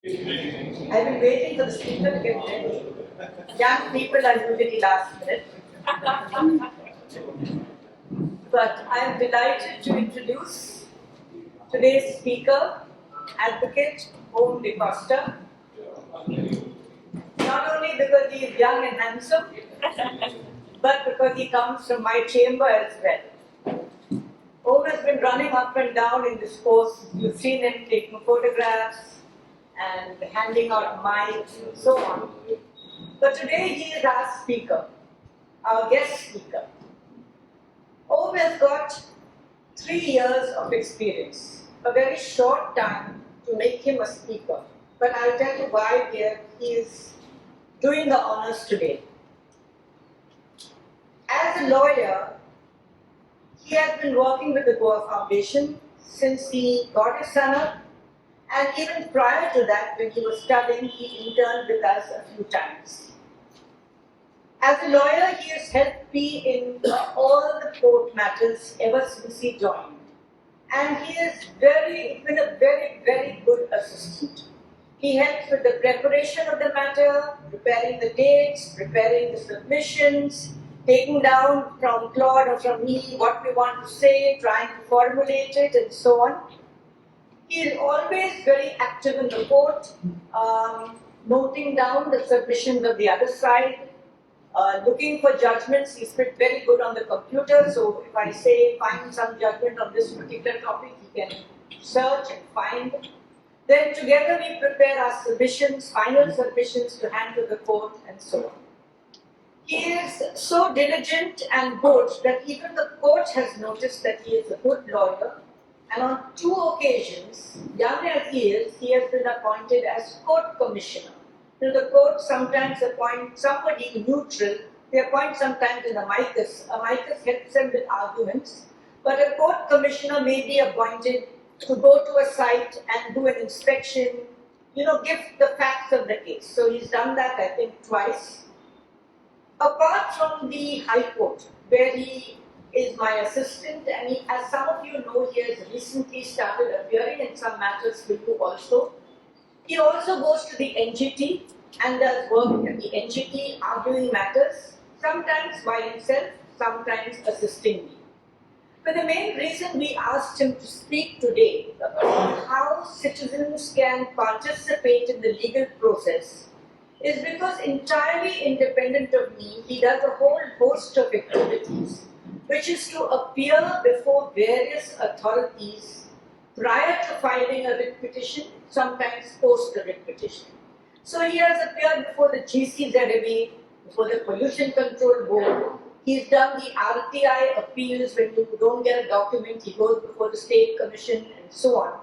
I've been waiting for the speaker to get ready. Young people are usually last minute. But I am delighted to introduce today's speaker, Advocate Om De Costa. Not only because he is young and handsome, but because he comes from my chamber as well. Om has been running up and down in this course. You've seen him taking photographs and handing out mics and so on. But today he is our speaker, our guest speaker. Om has got 3 years of experience, a very short time to make him a speaker. But I'll tell you why he is doing the honors today. As a lawyer, he has been working with the Goa Foundation since he got his son up, and even prior to that, when he was studying, he interned with us a few times. As a lawyer, he has helped me in all the court matters ever since he joined. And he has been a very, very good assistant. He helps with the preparation of the matter, preparing the dates, preparing the submissions, taking down from Claude or from me what we want to say, trying to formulate it, and so on. He is always very active in the court, noting down the submissions of the other side, looking for judgments. He's very good on the computer, so if I say find some judgment on this particular topic, he can search and find. Then together we prepare our submissions, final submissions to hand to the court, and so on. He is so diligent and good that even the court has noticed that he is a good lawyer. And on 2 occasions, young as he is, he has been appointed as court commissioner. The court sometimes appoint somebody neutral. They appoint sometimes an amicus. Amicus helps them with arguments. But a court commissioner may be appointed to go to a site and do an inspection, give the facts of the case. So he's done that, I think, twice. Apart from the High Court, where he is my assistant, and he, as some of you know, he has recently started appearing in some matters with you also. He also goes to the NGT and does work at the NGT arguing matters, sometimes by himself, sometimes assisting me. But the main reason we asked him to speak today about how citizens can participate in the legal process is because entirely independent of me, he does a whole host of activities, which is to appear before various authorities prior to filing a writ petition, sometimes post a writ petition. So he has appeared before the GCZMA, before the Pollution Control Board. He's done the RTI appeals. When you don't get a document, he goes before the State Commission and so on.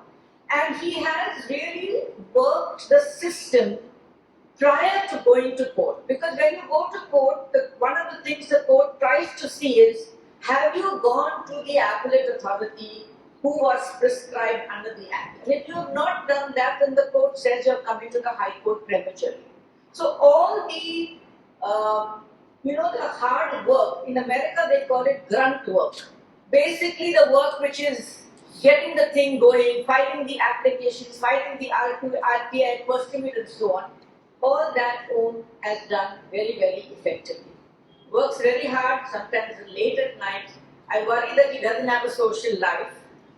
And he has really worked the system prior to going to court. Because when you go to court, one of the things the court tries to see is, have you gone to the appellate authority who was prescribed under the Act? And if you have not done that, then the court says you are coming to the High Court prematurely. So all the, the hard work, in America they call it grunt work. Basically the work which is getting the thing going, filing the applications, filing the RTI, posting it and so on. All that Om has done very, very effectively. Works very hard, sometimes late at night. I worry that he doesn't have a social life,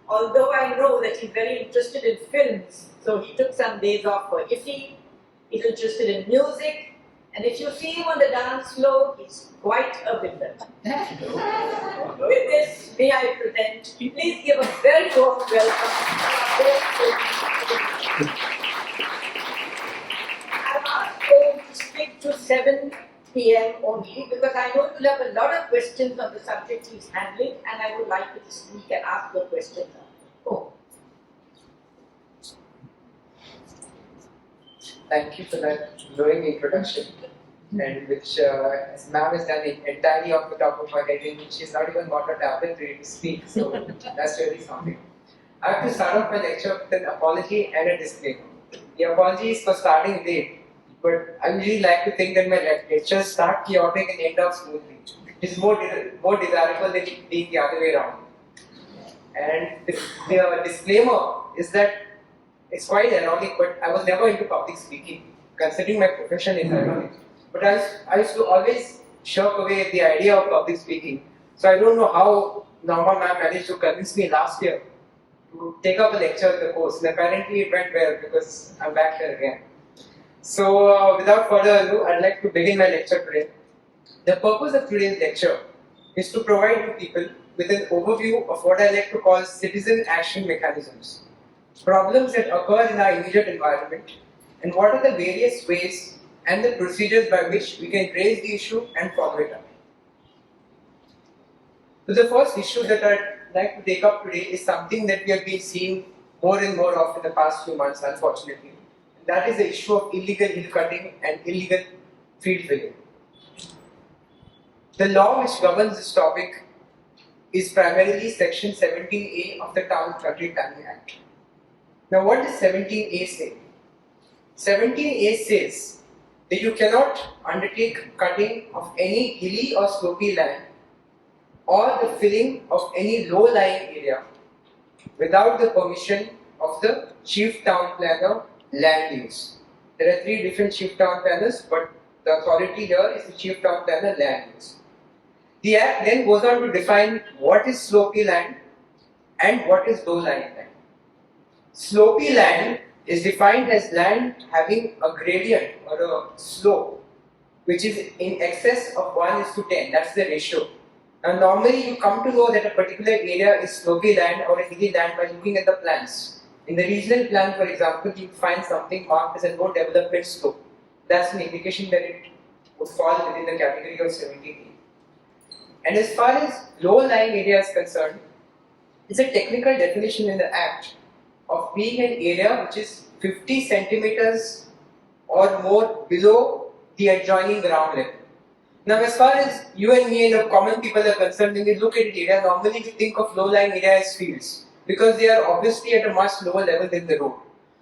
although I know that he's very interested in films. So he took some days off for IFI. He's interested in music. And if you see him on the dance floor, he's quite a winner. With this, may I present, please give a very warm welcome. I've asked Om to speak to 7 p.m. only because I know you'll have a lot of questions on the subject he's handling, and I would like you to speak and ask your questions. Oh. Thank you for that glowing introduction, and which ma'am has done it entirely off the top of her head, and she's not even got a tablet ready to speak, so that's really something. I have to start off my lecture with an apology and a disclaimer. The apology is for starting late, but I usually like to think that my lectures start chaotic and end up smoothly. It is more desirable than being the other way around. And the disclaimer is that It's quite ironic, but I was never into public speaking, considering my profession is ironic. But I used to always shirk away at the idea of public speaking. So I don't know how Norma ma'am managed to convince me last year to take up a lecture in the course. And apparently it went well because I'm back here again. So without further ado, I'd like to begin my lecture today. The purpose of today's lecture is to provide you people with an overview of what I like to call citizen action mechanisms, problems that occur in our immediate environment, and what are the various ways and the procedures by which we can raise the issue and follow it up. So the first issue that I'd like to take up today is something that we have been seeing more and more of in the past few months, unfortunately. And that is the issue of illegal hill cutting and illegal field filling. The law which governs this topic is primarily Section 17A of the Town Country Planning Act. Now, what does 17A say? 17A says that you cannot undertake cutting of any hilly or slopy land or the filling of any low-lying area without the permission of the Chief Town Planner land use. There are three different Chief Town Planners, but the authority here is the Chief Town Planner land use. The Act then goes on to define what is slopy land and what is low-lying land. Slopy land is defined as land having a gradient or a slope which is in excess of 1:10. That's the ratio. Now, normally you come to know that a particular area is slopy land or a hilly land by looking at the plans. In the regional plan, for example, you find something marked as a no development slope. That's an indication that it would fall within the category of 17A. And as far as low-lying area is concerned, it's a technical definition in the Act of being an area which is 50 centimeters or more below the adjoining ground level. Now, as far as you and me and the common people are concerned, when we look at area, normally we think of low-lying area as fields because they are obviously at a much lower level than the road.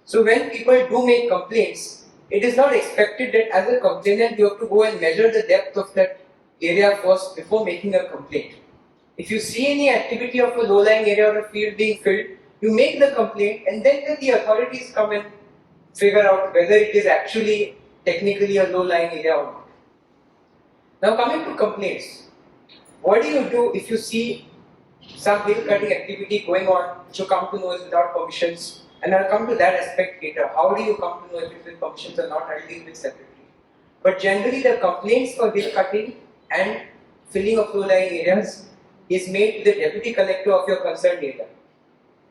So when people do make complaints, it is not expected that as a complainant you have to go and measure the depth of that area first before making a complaint. If you see any activity of a low-lying area or a field being filled, you make the complaint and then the authorities come and figure out whether it is actually technically a low-lying area or not. Now, coming to complaints, what do you do if you see some hill cutting activity going on which you come to know is without permissions? And I'll come to that aspect later. How do you come to know if it's with permissions or not? I'll deal with separately. But generally, the complaints for hill cutting and filling of low-lying areas is made to the deputy collector of your concerned area.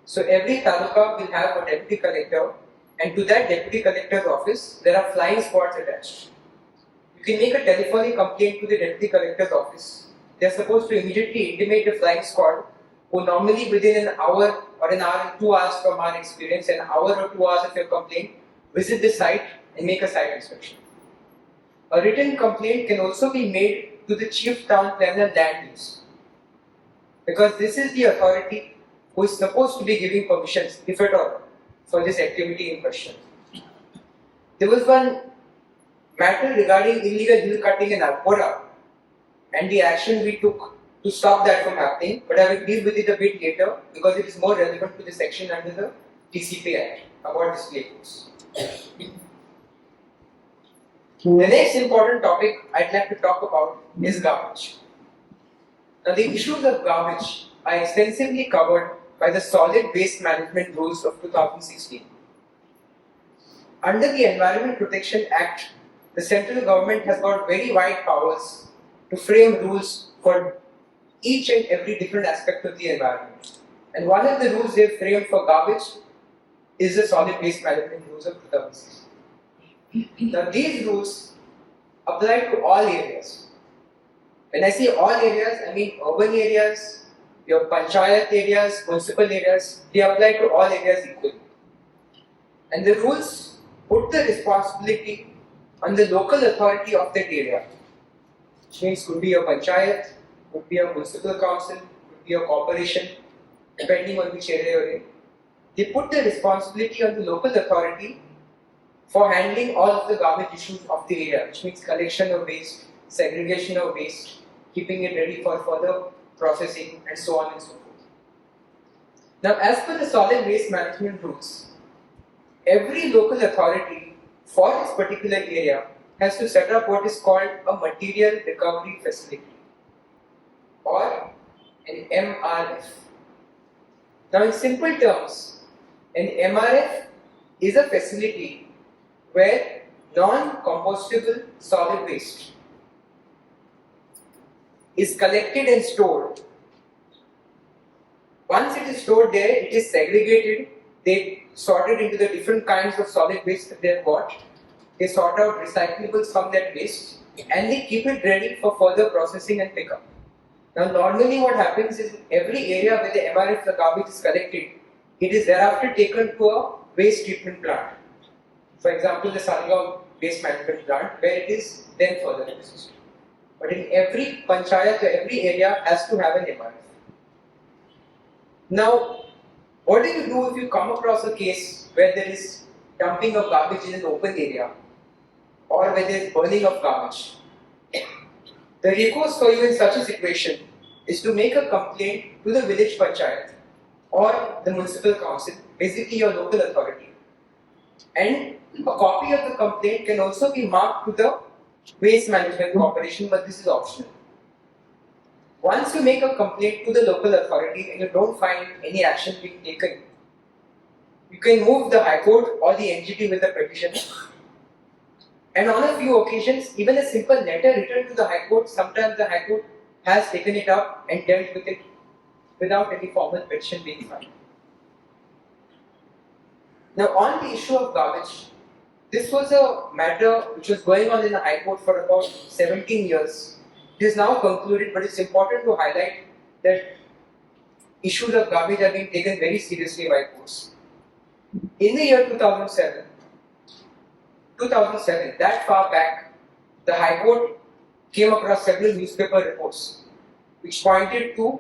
So every taluka will have a deputy collector, and to that deputy collector's office, there are flying squads attached. You can make a telephonic complaint to the deputy collector's office. They are supposed to immediately intimate the flying squad, who normally within an hour or an hour and 2 hours from our experience, an hour or 2 hours of your complaint, visit the site and make a site inspection. A written complaint can also be made to the Chief Town Planner land use, because this is the authority who is supposed to be giving permissions, if at all, for this activity in question. There was one matter regarding illegal hill cutting in Alpora and the action we took to stop that from happening, but I will deal with it a bit later because it is more relevant to the section under the TCP Act about display codes. The next important topic I'd like to talk about is garbage. Now, the issues of garbage are extensively covered by the Solid Waste Management Rules of 2016. Under the Environment Protection Act, the central government has got very wide powers to frame rules for each and every different aspect of the environment. And one of the rules they've framed for garbage is the Solid Waste Management Rules of 2016. Now, these rules apply to all areas. When I say all areas, I mean urban areas, your panchayat areas, municipal areas, they apply to all areas equally. And the rules put the responsibility on the local authority of that area, which means could be a panchayat, could be a municipal council, could be a corporation, depending on which area you're in. They put the responsibility on the local authority for handling all of the garbage issues of the area, which means collection of waste, segregation of waste, keeping it ready for further processing, and so on and so forth. Now, as per the Solid Waste Management Rules, every local authority for its particular area has to set up what is called a material recovery facility, or an MRF. Now, in simple terms, an MRF is a facility where non-compostable solid waste is collected and stored. Once it is stored there, it is segregated. They sort it into the different kinds of solid waste that they have got. They sort out recyclables from that waste and they keep it ready for further processing and pickup. Now, normally what happens is every area where the MRF, the garbage is collected, it is thereafter taken to a waste treatment plant. For example, the Saligaon waste management plant, where it is then further processed. But in every panchayat, every area has to have an MRF. Now, what do you do if you come across a case where there is dumping of garbage in an open area, or where there is burning of garbage? The recourse for you in such a situation is to make a complaint to the village panchayat or the municipal council, basically your local authority. And a copy of the complaint can also be marked to the waste management corporation, but this is optional. Once you make a complaint to the local authority and you don't find any action being taken, you can move the High Court or the NGT with the petition. And on a few occasions, even a simple letter written to the High Court, sometimes the High Court has taken it up and dealt with it without any formal petition being filed. Now, on the issue of garbage, this was a matter which was going on in the High Court for about 17 years. It is now concluded, but it's important to highlight that issues of garbage are being taken very seriously by courts. In the year 2007, that far back, the High Court came across several newspaper reports which pointed to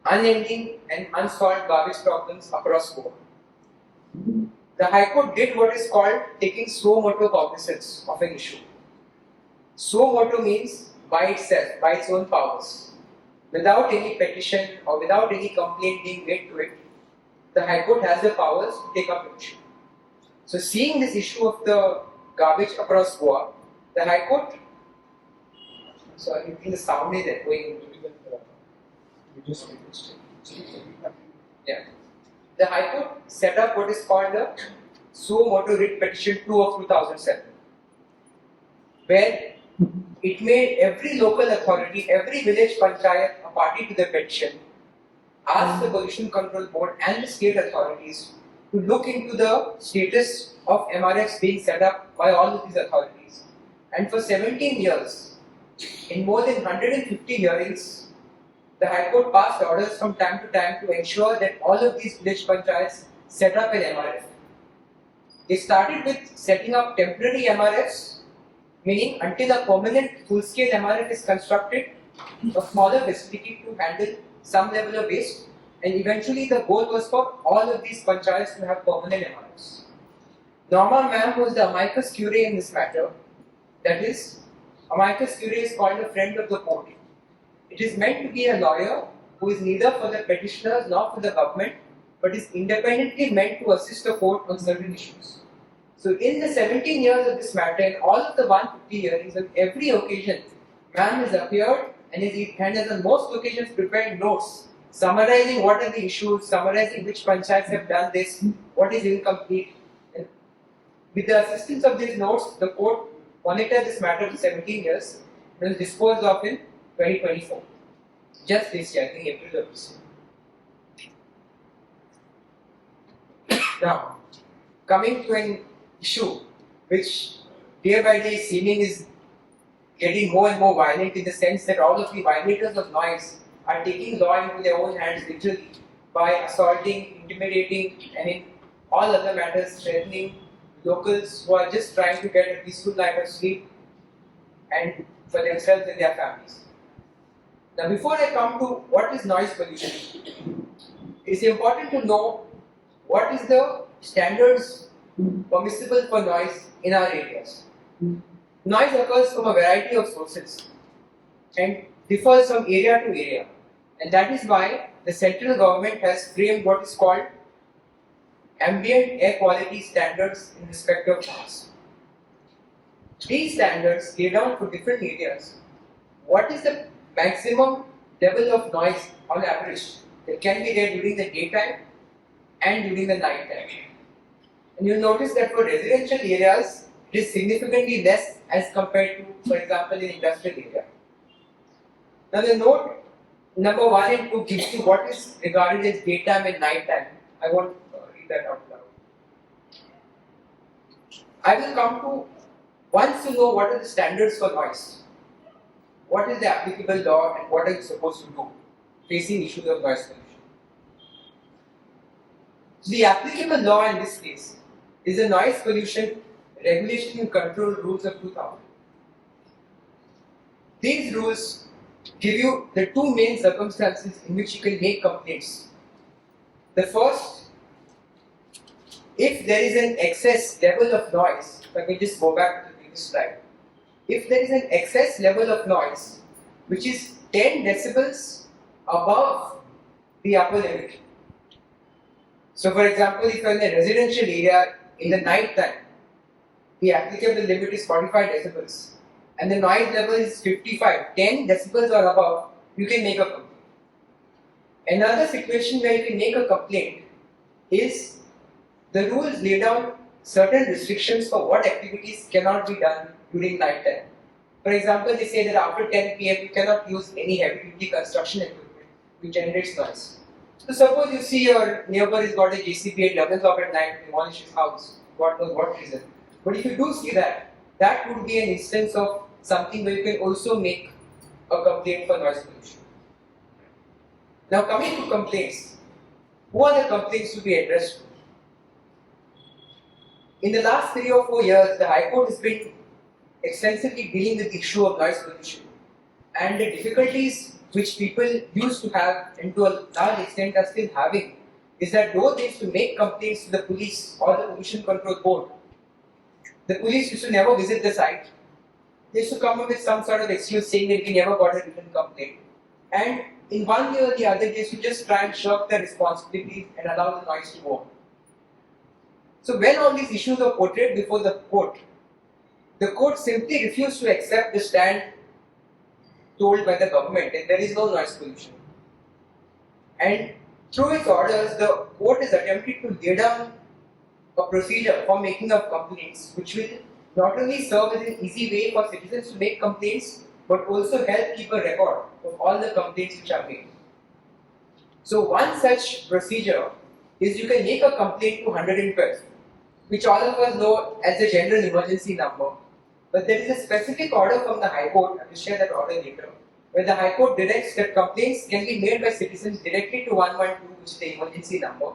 unending and unsolved garbage problems across Goa. The High Court did what is called taking suo motu cognizance of an issue. Suo motu means by itself, by its own powers, without any petition or without any complaint being made to it. The High Court has the powers to take up the issue. So, seeing this issue of the garbage across Goa, the High Court, sorry, I think the sound is echoing. Yeah. The High Court set up what is called the Suo Motu Writ Petition 2 of 2007, where it made every local authority, every village panchayat a party to the petition, asked the Pollution Control Board and the state authorities to look into the status of MRFs being set up by all of these authorities. And for 17 years, in more than 150 hearings, the High Court passed orders from time to time to ensure that all of these village panchayats set up an MRF. They started with setting up temporary MRFs, meaning until a permanent full-scale MRF is constructed, a smaller facility to handle some level of waste, and eventually the goal was for all of these panchayats to have permanent MRFs. Norma ma'am was the amicus curiae in this matter. That is, amicus curiae is called a friend of the court. It is meant to be a lawyer who is neither for the petitioners nor for the government, but is independently meant to assist the court on certain issues. So, in the 17 years of this matter, in all of the 150 hearings, on every occasion, ma'am has appeared and has on most occasions prepared notes summarizing what are the issues, summarizing which panchayats have done this, what is incomplete. And with the assistance of these notes, the court monitored this matter for 17 years and was disposed of in 2024. Just this year, I think April of this year. Now, coming to an issue which day by day seeming is getting more and more violent, in the sense that all of the violators of noise are taking law into their own hands literally by assaulting, intimidating, and in all other matters threatening locals who are just trying to get a peaceful night of sleep and for themselves and their families. Now, before I come to what is noise pollution, it is important to know what is the standards permissible for noise in our areas. Noise occurs from a variety of sources and differs from area to area, and that is why the central government has framed what is called ambient air quality standards in respect of noise. These standards lay down for different areas what is the maximum level of noise on average that can be there during the daytime and during the night time. And you'll notice that for residential areas, it is significantly less as compared to, for example, in industrial area. Now the note number 1 and 2 gives you what is regarded as daytime and nighttime. I won't read that out loud. I will come to, once you know what are the standards for noise, what is the applicable law and what are you supposed to do facing issues of noise pollution. So the applicable law in this case is the Noise Pollution Regulation and Control Rules of 2000. These rules give you the two main circumstances in which you can make complaints. The first, if there is an excess level of noise, let me just go back to the previous slide. If there is an excess level of noise which is 10 decibels above the upper limit. So for example, if you are in a residential area in the night time, the applicable limit is 45 decibels and the noise level is 55, 10 decibels or above, you can make a complaint. Another situation where you can make a complaint is the rules lay down certain restrictions for what activities cannot be done during night time. For example, they say that after 10 p.m. you cannot use any heavy duty construction equipment which generates noise. So suppose you see your neighbor has got a JCB at 11 o'clock at night in one his house, God knows what reason. But if you do see that, that would be an instance of something where you can also make a complaint for noise pollution. Now coming to complaints, who are the complaints to be addressed to? In the last 3 or 4 years, the High Court has been extensively dealing with the issue of noise pollution and the difficulties which people used to have and to a large extent are still having is that though they used to make complaints to the police or the Pollution Control Board, the police used to never visit the site. They used to come up with some sort of excuse saying that we never got a written complaint. And in one way or the other, they used to just try and shirk their responsibilities and allow the noise to go on. So when all these issues were portrayed before the court simply refused to accept the stand told by the government that there is no noise pollution. And through its orders, the court is attempting to lay down a procedure for making of complaints which will not only serve as an easy way for citizens to make complaints but also help keep a record of all the complaints which are made. So one such procedure is you can make a complaint to 112, which all of us know as the general emergency number. But there is a specific order from the High Court, I will share that order later, where the High Court directs that complaints can be made by citizens directly to 112, which is the emergency number.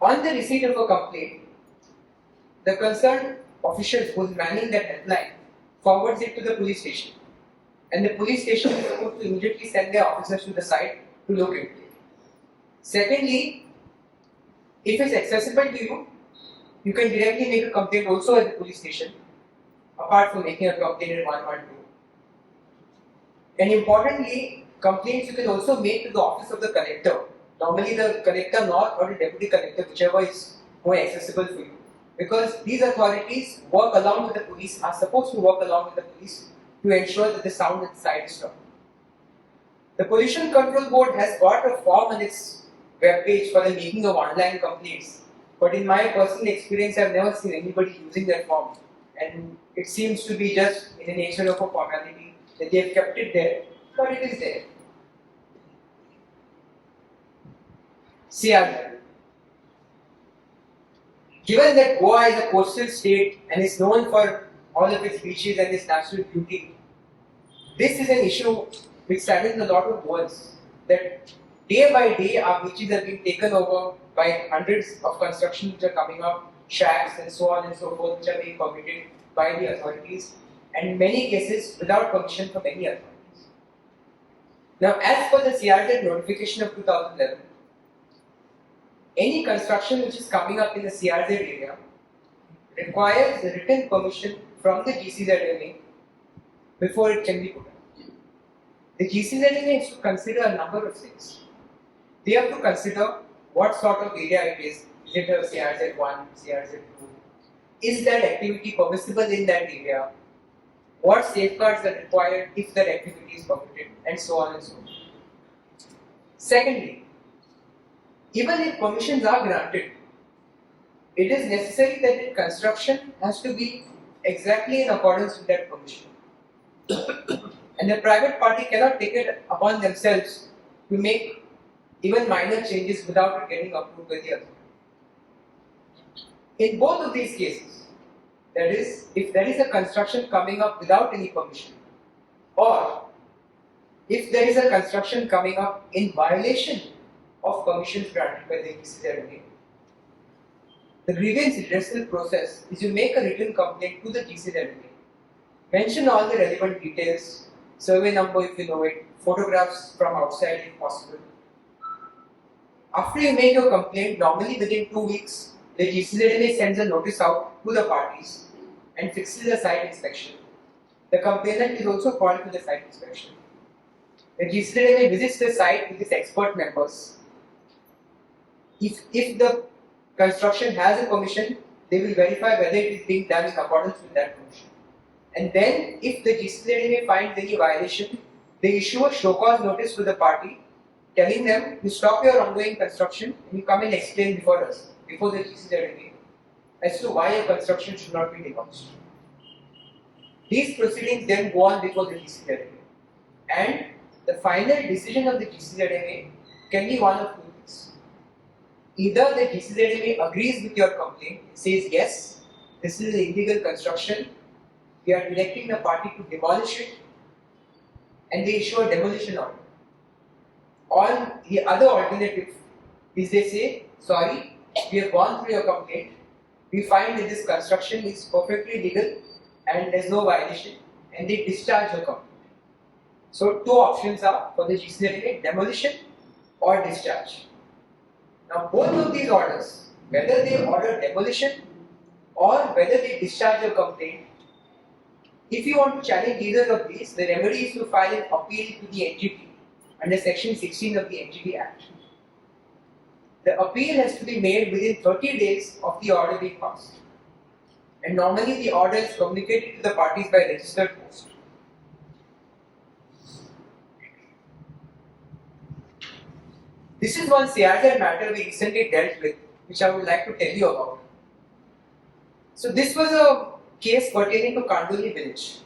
On the receipt of a complaint, the concerned official who is manning that helpline forwards it to the police station. And the police station is supposed to immediately send their officers to the site to look into it. Secondly, if it's accessible to you, you can directly make a complaint also at the police station, apart from making a complaint at 112. And importantly, complaints you can also make to the office of the collector. Normally the collector north or the deputy collector, whichever is more accessible for you. Because these authorities work along with the police, are supposed to work along with the police to ensure that the sound inside is stopped. The Pollution Control Board has got a form on its webpage for the making of online complaints. But in my personal experience, I have never seen anybody using that form. And it seems to be just in the nature of a formality that they have kept it there, but it is there. CRZ. Given that Goa is a coastal state and is known for all of its beaches and its natural beauty, this is an issue which saddens a lot of Goans, that day by day our beaches are being taken over by hundreds of constructions which are coming up, shacks and so on and so forth, which are being permitted by the authorities, and in many cases without permission from any authorities. Now, as per the CRZ notification of 2011, any construction which is coming up in the CRZ area requires a written permission from the GCZMA before it can be put up. The GCZMA has to consider a number of things. They have to consider what sort of area it is, Is it a CRZ1, CRZ2? Is that activity permissible in that area? What safeguards are required if that activity is permitted, and so on and so on. Secondly, even if permissions are granted, it is necessary that the construction has to be exactly in accordance with that permission. And the private party cannot take it upon themselves to make even minor changes without it getting approved by the authority. In both of these cases, that is, if there is a construction coming up without any permission, or if there is a construction coming up in violation of permissions granted by the GCZMA, the grievance redressal process is you make a written complaint to the GCZMA, mention all the relevant details, survey number if you know it, photographs from outside if possible. After you make your complaint, normally within 2 weeks, the GCZMA sends a notice out to the parties and fixes a site inspection. The complainant is also called to the site inspection. The GCZMA visits the site with its expert members. If the construction has a permission, they will verify whether it is being done in accordance with that permission. And then, if the GCZMA finds any violation, they issue a show cause notice to the party, telling them to stop your ongoing construction and you come and explain before us, before the GCZMA, as to why your construction should not be demolished. These proceedings then go on before the GCZMA, and the final decision of the GCZMA can be one of two things. Either the GCZMA agrees with your complaint, says yes, this is an illegal construction, we are directing the party to demolish it, and they issue a demolition order. Or the other alternative is they say, sorry, we have gone through your complaint, we find that this construction is perfectly legal and there is no violation, and they discharge your complaint. So two options are for the GCZMA, demolition or discharge. Now both of these orders, whether they order demolition or whether they discharge your complaint, if you want to challenge either of these, the remedy is to file an appeal to the NGT under section 16 of the NGT Act. The appeal has to be made within 30 days of the order being passed. And normally the order is communicated to the parties by registered post. This is one CRZ matter we recently dealt with, which I would like to tell you about. So this was a case pertaining to Kandoli village,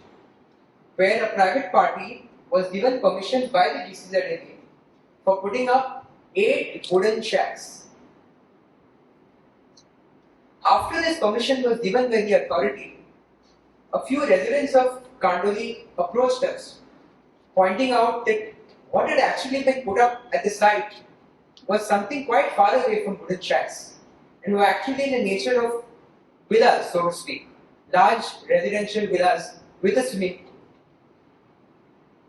where a private party was given permission by the GCZMA for putting up 8 wooden shacks. After this permission was given by the authority, a few residents of Kandoli approached us, pointing out that what had actually been put up at the site was something quite far away from wooden shacks, and were actually in the nature of villas, so to speak, large residential villas with a swimming pool.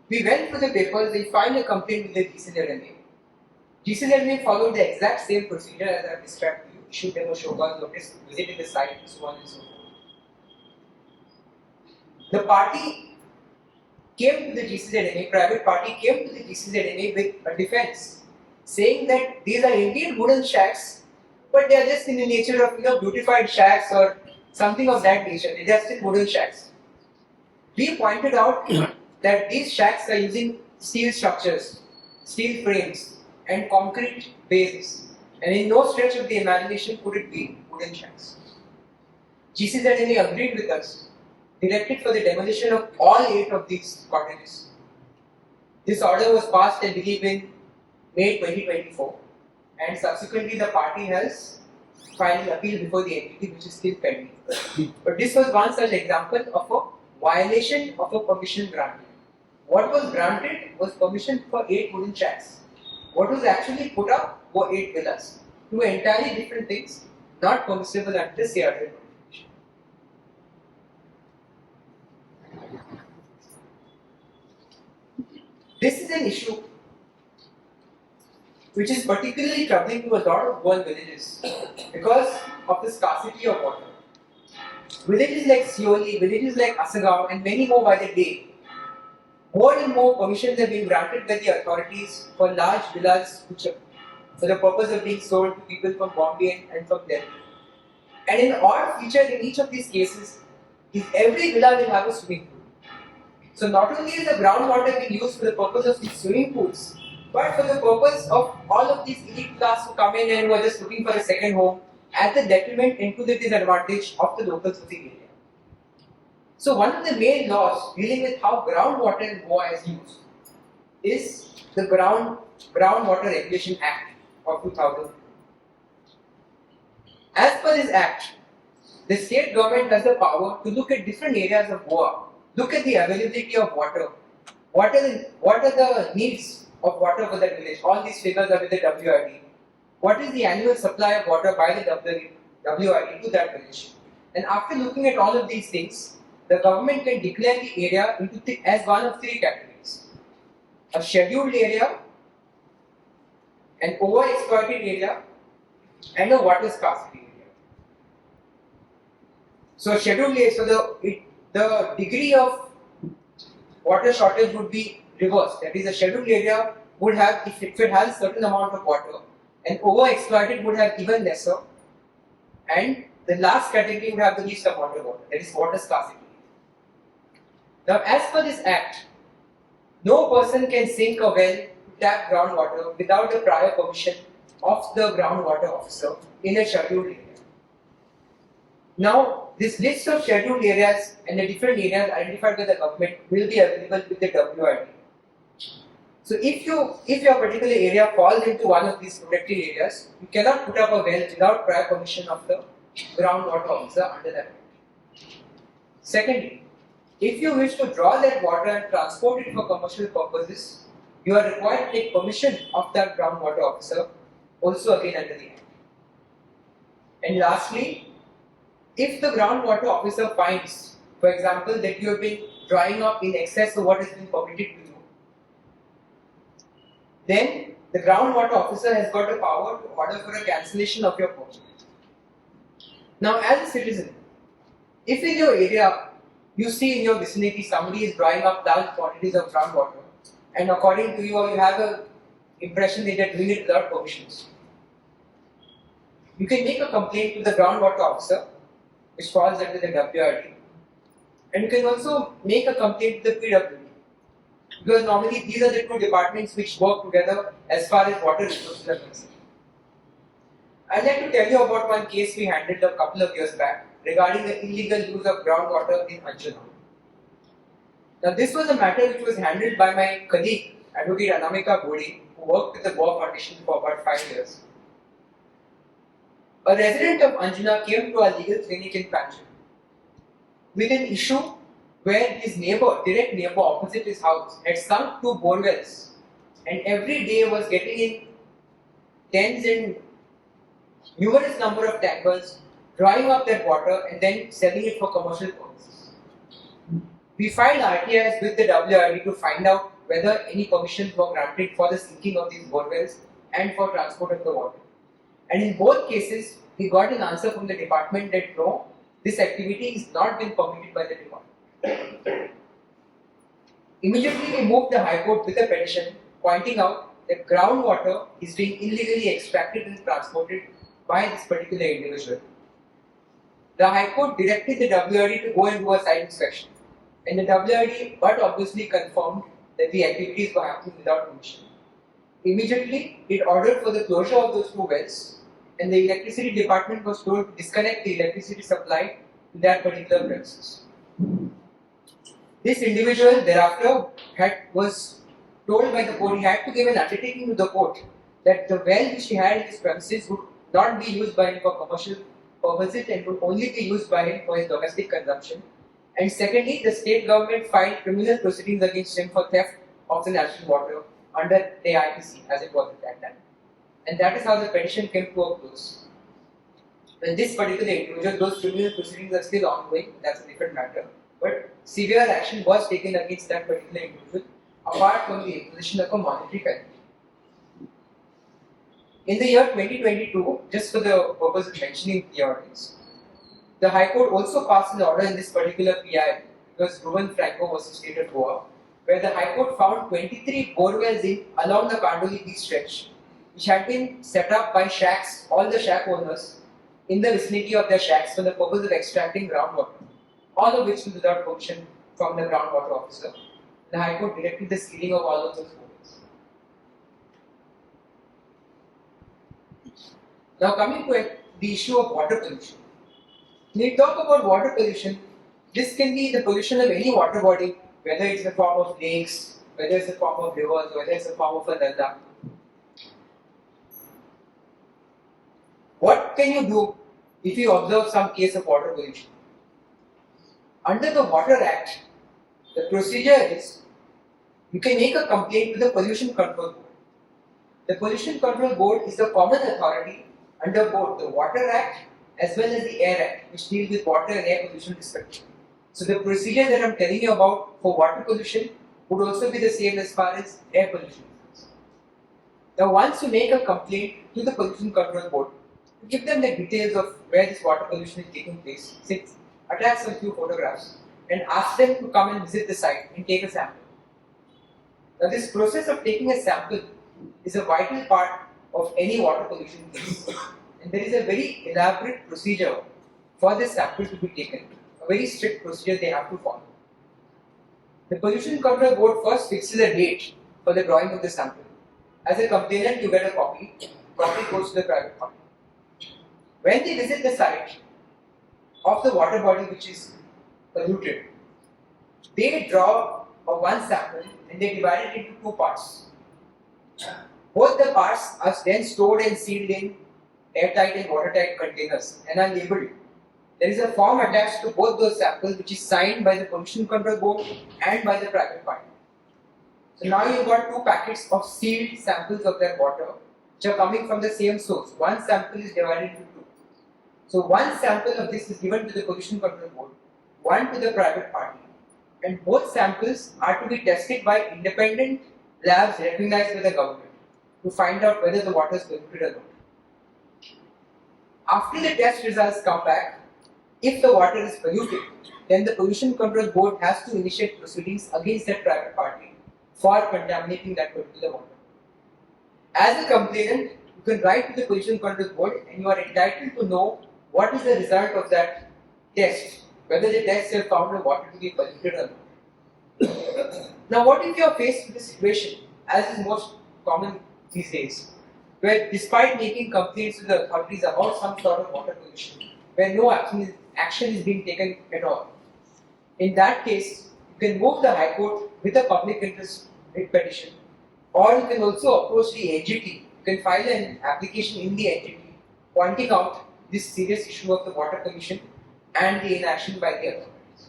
We went through the papers, we filed a complaint with the GCZMA. GCZMA followed the exact same procedure as I have described to you, issued them a show cause notice, visited the site, and so on and so forth. The party came to the GCZMA, private party came to the GCZMA with a defense, saying that these are indeed wooden shacks, but they are just in the nature of beautified shacks or something of that nature. They are just wooden shacks. We pointed out that these shacks are using steel structures, steel frames, and concrete bases, and in no stretch of the imagination could it be wooden shacks. GCZMA agreed with us, directed for the demolition of all 8 of these cottages. This order was passed, I believe, in May 2024, and subsequently the party has filed an appeal before the NGT, which is still pending. But this was one such example of a violation of a permission granted. What was granted was permission for 8 wooden shacks. What was actually put up were 8 villas. Two entirely different things, not permissible under the CRZ notification. This is an issue which is particularly troubling to a lot of rural villages because of the scarcity of water. Villages like Sioli, villages like Asagaon, and many more by the day, more and more permissions have been granted by the authorities for large villas which for the purpose of being sold to people from Bombay and from Delhi. And an odd feature in each of these cases is every villa will have a swimming pool. So not only is the groundwater being used for the purpose of these swimming pools, but for the purpose of all of these elite class who come in and who are just looking for a second home at the detriment and to the disadvantage of the locals of the area. So one of the main laws dealing with how groundwater in Goa is used is the Groundwater Regulation Act of 2000. As per this act, the state government has the power to look at different areas of Goa, look at the availability of water, what are the needs of water for that village. All these figures are with the WRD. What is the annual supply of water by the WRD to that village? And after looking at all of these things, the government can declare the area as one of three categories: a scheduled area, an overexploited area, and a water scarcity area. So scheduled area, so the degree of water shortage would be reversed. That is, a scheduled area would have, if it has a certain amount of water, and overexploited would have even lesser, and the last category would have the least amount of water. That is water scarcity. Now, as per this act, no person can sink a well to tap groundwater without the prior permission of the groundwater officer in a scheduled area. Now, this list of scheduled areas and the different areas identified by the government will be available with the WRD. So, if your particular area falls into one of these protected areas, you cannot put up a well without prior permission of the groundwater officer under that act. Secondly, if you wish to draw that water and transport it for commercial purposes, you are required to take permission of that groundwater officer, also again under the act. And lastly, if the groundwater officer finds, for example, that you have been drawing up in excess of what has been permitted to you, then the groundwater officer has got the power to order for a cancellation of your permit. Now, as a citizen, if in your area you see in your vicinity somebody is drawing up large quantities of groundwater, and according to you, you have an impression that they are doing it without permissions, you can make a complaint to the groundwater officer, which falls under the WRD, and you can also make a complaint to the PWD, because normally these are the two departments which work together as far as water resources are concerned. I'd like to tell you about one case we handled a couple of years back regarding the illegal use of groundwater in Anjuna. Now, this was a matter which was handled by my colleague, Advocate Anamika Gode, who worked with the Goa Foundation for about 5 years. A resident of Anjuna came to our legal clinic in Panjim with an issue where his direct neighbor opposite his house, had sunk 2 borewells and every day was getting in tens and numerous number of tankers, drawing up that water and then selling it for commercial purposes. We filed RTIs with the WRD to find out whether any permissions were granted for the sinking of these borewells and for transport of the water. And in both cases, we got an answer from the department that no, this activity is not been permitted by the department. Immediately we moved the High Court with a petition pointing out that groundwater is being illegally extracted and transported by this particular individual. The High Court directed the WRD to go and do a site inspection, and the WRD but obviously confirmed that the activities were happening without permission. Immediately, it ordered for the closure of those 2 wells, and the electricity department was told to disconnect the electricity supply to that particular premises. This individual thereafter was told by the court he had to give an undertaking to the court that the well which he had in his premises would not be used by him for commercial purposes and would only be used by him for his domestic consumption. And secondly, the state government filed criminal proceedings against him for theft of the national water under the IPC, as it was at that time. And that is how the petition came to a close. When this particular individual, those criminal proceedings are still ongoing, that's a different matter. But severe action was taken against that particular individual, apart from the imposition of a monetary penalty. In the year 2022, just for the purpose of mentioning the audience, the High Court also passed an order in this particular PIL, because Ruben Franco was the state of Goa, where the High Court found 23 borewells along the Kandoli Beach stretch, which had been set up by shacks, all the shack owners, in the vicinity of their shacks for the purpose of extracting groundwater, all of which was without permission from the groundwater officer. The High Court directed the sealing of all of those holdings. Now coming to the issue of water pollution. When we talk about water pollution, this can be the pollution of any water body, whether it's in the form of lakes, whether it's in the form of rivers, whether it's in the form of a nada. What can you do if you observe some case of water pollution? Under the Water Act, the procedure is you can make a complaint to the Pollution Control Board. The Pollution Control Board is the common authority under both the Water Act as well as the Air Act, which deals with water and air pollution respectively. So the procedure that I'm telling you about for water pollution would also be the same as far as air pollution is. Now once you make a complaint to the Pollution Control Board, you give them the details of where this water pollution is taking place, attach some few photographs and ask them to come and visit the site and take a sample. Now this process of taking a sample is a vital part of any water pollution case, and there is a very elaborate procedure for this sample to be taken, a very strict procedure they have to follow. The Pollution Control Board first fixes a date for the drawing of the sample. As a complainant you get a copy goes to the private party. When they visit the site of the water body which is polluted, they draw one sample and they divide it into two parts. Both the parts are then stored and sealed in airtight and watertight containers and are labelled. There is a form attached to both those samples which is signed by the Pollution Control Board and by the private party. So now you've got two packets of sealed samples of that water which are coming from the same source. One sample is divided into two. So one sample of this is given to the Pollution Control Board, one to the private party, and both samples are to be tested by independent labs recognized by the government to find out whether the water is polluted or not. After the test results come back, if the water is polluted, then the Pollution Control Board has to initiate proceedings against that private party for contaminating that particular water. As a complainant, you can write to the Pollution Control Board and you are entitled to know what is the result of that test, whether the test has found the water to be polluted or not. Now what if you are faced with a situation, as is most common these days, where despite making complaints to the authorities about some sort of water pollution, where no action is being taken at all. In that case, you can move the High Court with a public interest petition, or you can also approach the NGT. You can file an application in the NGT pointing out this serious issue of the water pollution and the inaction by the authorities.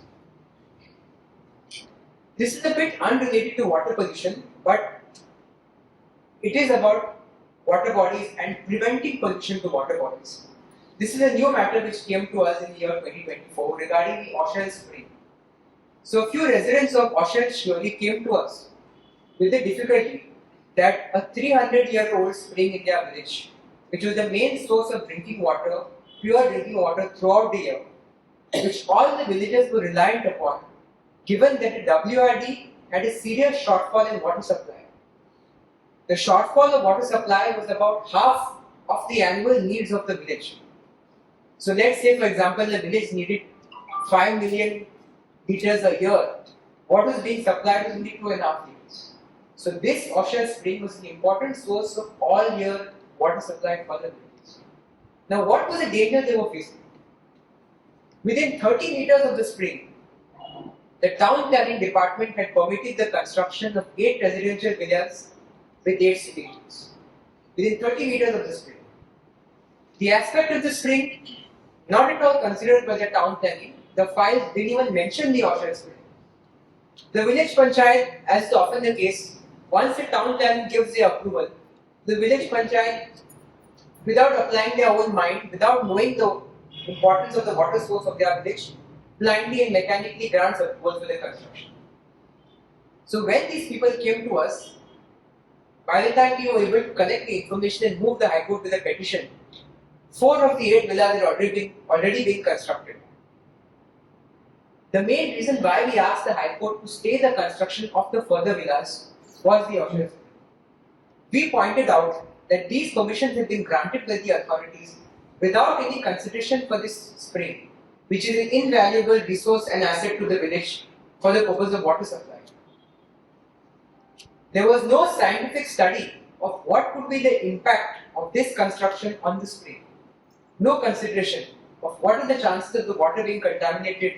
This is a bit unrelated to water pollution, but it is about water bodies and preventing pollution to water bodies. This is a new matter which came to us in the year 2024 regarding the Oshel spring. So a few residents of Oshel surely came to us with the difficulty that a 300-year-old spring in their village, which was the main source of drinking water, pure drinking water throughout the year, which all the villagers were reliant upon, given that the WRD had a serious shortfall in water supply. The shortfall of water supply was about half of the annual needs of the village. So let's say, for example, the village needed 5 million liters a year. What was being supplied was only 2.5 liters. So this Oshel spring was an important source of all year water supply for the village. Now what was the danger they were facing? Within 30 meters of the spring, the town planning department had permitted the construction of 8 residential villas with 8 stages. Within 30 meters of the spring. The aspect of the spring, not at all considered by the town planning, the files didn't even mention the Oshel spring. The village panchayat, as is often the case, once the town planning gives the approval, the village panchayat, without applying their own mind, without knowing the importance of the water source of their village, blindly and mechanically grants approval for the construction. So when these people came to us, by the time we were able to collect the information and move the High Court with a petition, 4 of the 8 villas had already been constructed. The main reason why we asked the High Court to stay the construction of the further villas was the Oshel spring. We pointed out that these permissions have been granted by the authorities without any consideration for this spring, which is an invaluable resource and asset to the village for the purpose of water supply. There was no scientific study of what could be the impact of this construction on the spring. No consideration of what are the chances of the water being contaminated,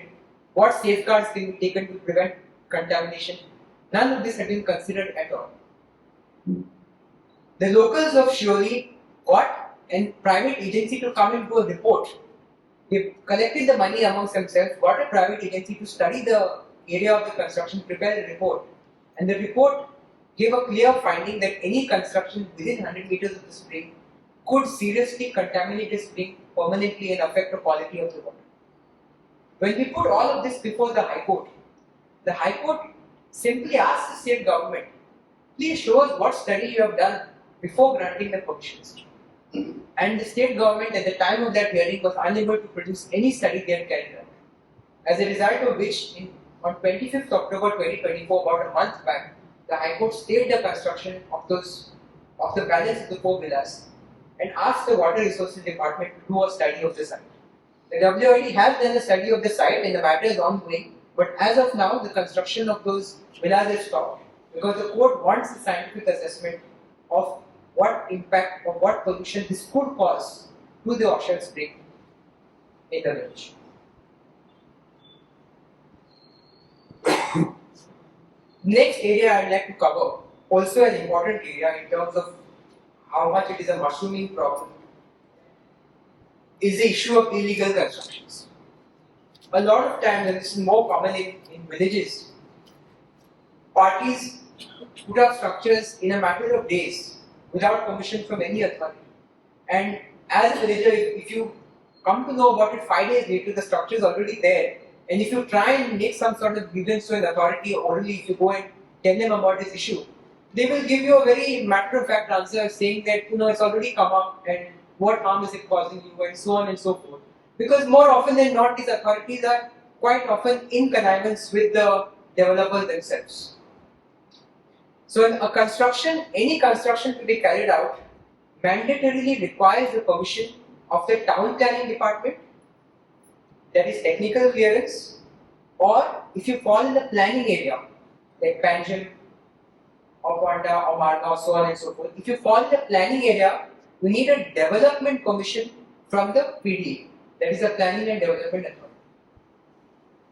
what safeguards can be taken to prevent contamination. None of this had been considered at all. The locals of Shiori got a private agency to come and do a report. They collected the money amongst themselves, got a private agency to study the area of the construction, prepare a report. And the report gave a clear finding that any construction within 100 meters of the spring could seriously contaminate the spring permanently and affect the quality of the water. When we put all of this before the High Court simply asked the state government, please show us what study you have done before granting the permissions. And the state government at the time of that hearing was unable to produce any study they had carried out. As a result of which, on 25th October 2024, about a month back, the High Court stayed the construction of the balance of the 4 villas and asked the Water Resources Department to do a study of the site. The WID has done a study of the site and the matter is ongoing, but as of now, the construction of those villas is stopped because the court wants a scientific assessment of what impact or what pollution this could cause to the offshore spring in the village. Next area I would like to cover, also an important area in terms of how much it is a mushrooming problem, is the issue of illegal constructions. A lot of times, and this is more common in villages, parties put up structures in a matter of days without permission from any authority. And as a villager, if you come to know about it 5 days later, the structure is already there. And if you try and make some sort of grievance to an authority orally, if you go and tell them about this issue, they will give you a very matter-of-fact answer saying that it's already come up and what harm is it causing you and so on and so forth. Because more often than not, these authorities are quite often in connivance with the developers themselves. So a construction, any construction to be carried out, mandatorily requires the permission of the town planning department, that is technical clearance, or if you fall in the planning area, like Panjim, or Panda, or Margao, so on and so forth, if you fall in the planning area, you need a development permission from the PDA, that is the Planning and Development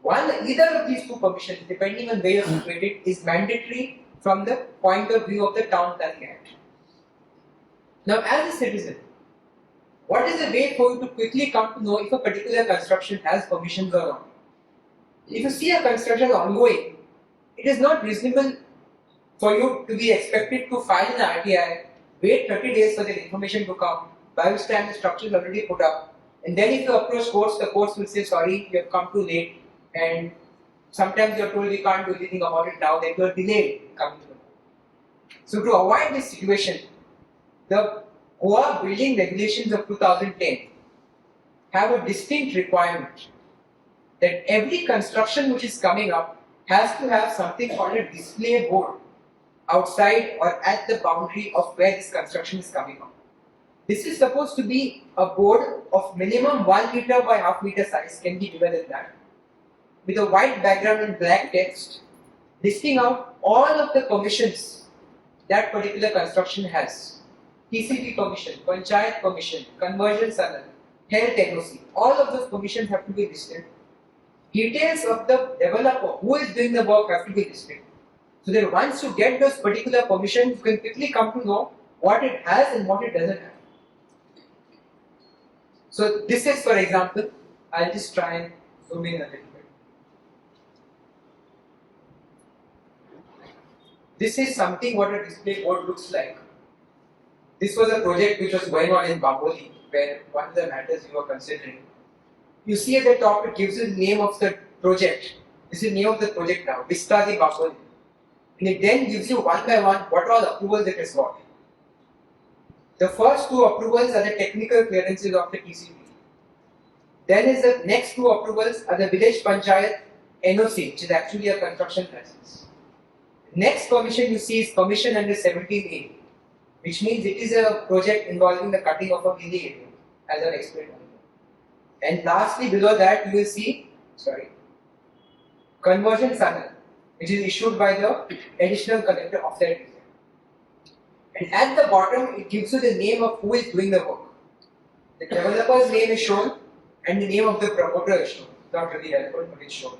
Authority. Either of these two permissions, depending on where you are situated, is mandatory from the point of view of the Town Planning Act. Now, as a citizen, what is the way for you to quickly come to know if a particular construction has permissions or not? If you see a construction ongoing, it is not reasonable for you to be expected to file an RTI, wait 30 days for the information to come, by which time the structure is already put up, and then if you approach courts, the courts will say, sorry, you have come too late, and sometimes you are told we can't do anything about it now, that you are delayed coming to the court. So to avoid this situation, the Goa Building Regulations of 2010 have a distinct requirement that every construction which is coming up has to have something called a display board outside or at the boundary of where this construction is coming up. This is supposed to be a board of minimum 1 meter by half meter size, can be bigger than that, with a white background and black text listing out all of the permissions that particular construction has. TCP permission, Panchayat permission, conversion sanad, health NOC, all of those permissions have to be listed. Details of the developer who is doing the work have to be listed. So that once you get those particular permissions, you can quickly come to know what it has and what it doesn't have. So this is, for example, I'll just try and zoom in a little bit. This is something what a display board looks like. This was a project which was going on in Bamboli, where one of the matters you were considering. You see at the top, it gives you the name of the project. This is the name of the project now, Vista di Bamboli. And it then gives you one by one what all approvals it has got. The first two approvals are the technical clearances of the TCP. Then is the next two approvals are the village panchayat NOC, which is actually a construction license. Next permission you see is permission under 17A, which means it is a project involving the cutting of a hilly area, as I've explained earlier. And lastly, below that, you will see, conversion channel, which is issued by the additional collector of that area. And at the bottom, it gives you the name of who is doing the work. The developer's name is shown, and the name of the promoter is shown. Not really helpful, but it's shown.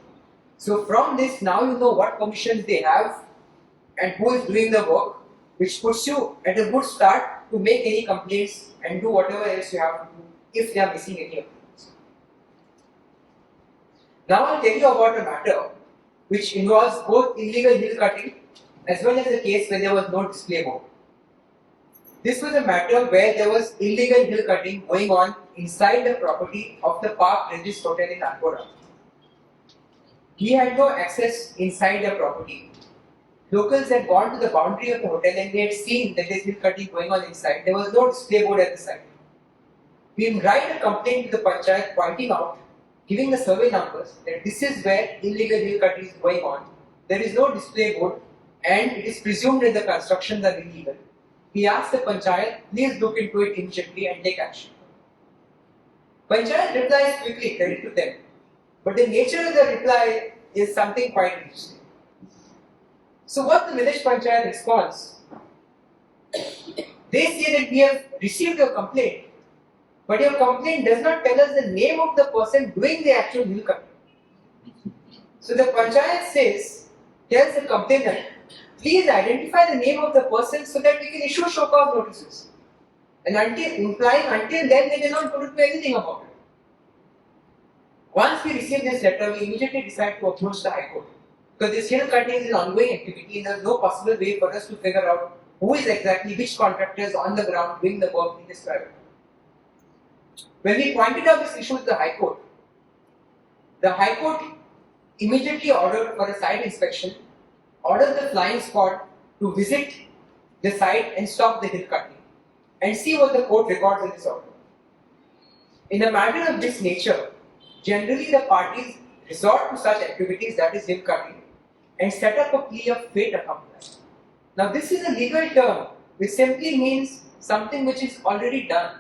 So from this, now you know what permissions they have and who is doing the work, which puts you at a good start to make any complaints and do whatever else you have to do if they are missing any of these. Now I'll tell you about a matter which involves both illegal hill cutting as well as a case where there was no display board. This was a matter where there was illegal hill cutting going on inside the property of the Park Regis Hotel in Alpora. He had no access inside the property. Locals had gone to the boundary of the hotel and they had seen that there is hill cutting going on inside. There was no display board at the site. We write a complaint to the panchayat pointing out, giving the survey numbers, that this is where illegal hill cutting is going on. There is no display board and it is presumed that the constructions are illegal. He asked the panchayat, please look into it immediately and take action. Panchayat replies quickly, credit to them. But the nature of the reply is something quite interesting. So what the village panchayat responds, they say that we have received your complaint, but your complaint does not tell us the name of the person doing the actual hill cutting. So the panchayat says, tells the complainant, please identify the name of the person so that we can issue show cause notices. And until then they cannot do anything about it. Once we receive this letter, we immediately decide to approach the High Court. Because this hill cutting is an ongoing activity and there is no possible way for us to figure out who is exactly which contractors on the ground doing the work in this private. When we pointed out this issue to the High Court immediately ordered for a site inspection, ordered the flying squad to visit the site and stop the hill cutting and see what the court records in this order. In a matter of this nature, generally the parties resort to such activities, that is hill cutting, and set up a plea of fait accompli. Now this is a legal term which simply means something which is already done.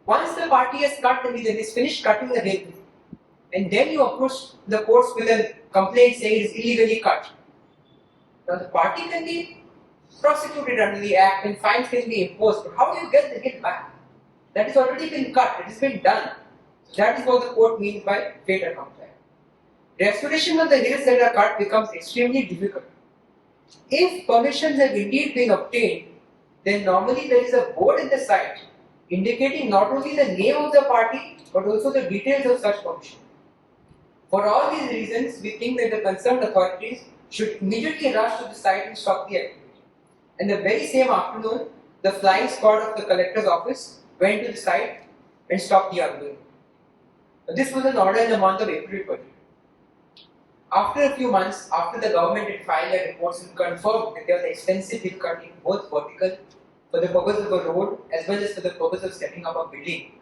Once the party has cut the hill and is finished cutting the hill, and then you approach the courts with a complaint saying it is illegally cut. Now the party can be prosecuted under the act and fines can be imposed, but how do you get the hill back? That has already been cut, it has been done. That is what the court means by fait accompli. Restoration of the hills that are cut becomes extremely difficult. If permissions have indeed been obtained, then normally there is a board in the site indicating not only the name of the party but also the details of such permission. For all these reasons, we think that the concerned authorities should immediately rush to the site and stop the activity. And the very same afternoon, the flying squad of the collector's office went to the site and stopped the undoing. This was an order in the month of April 20. After a few months, after the government had filed their reports and confirmed that there was extensive hill cutting, both vertical for the purpose of a road as well as for the purpose of setting up a building,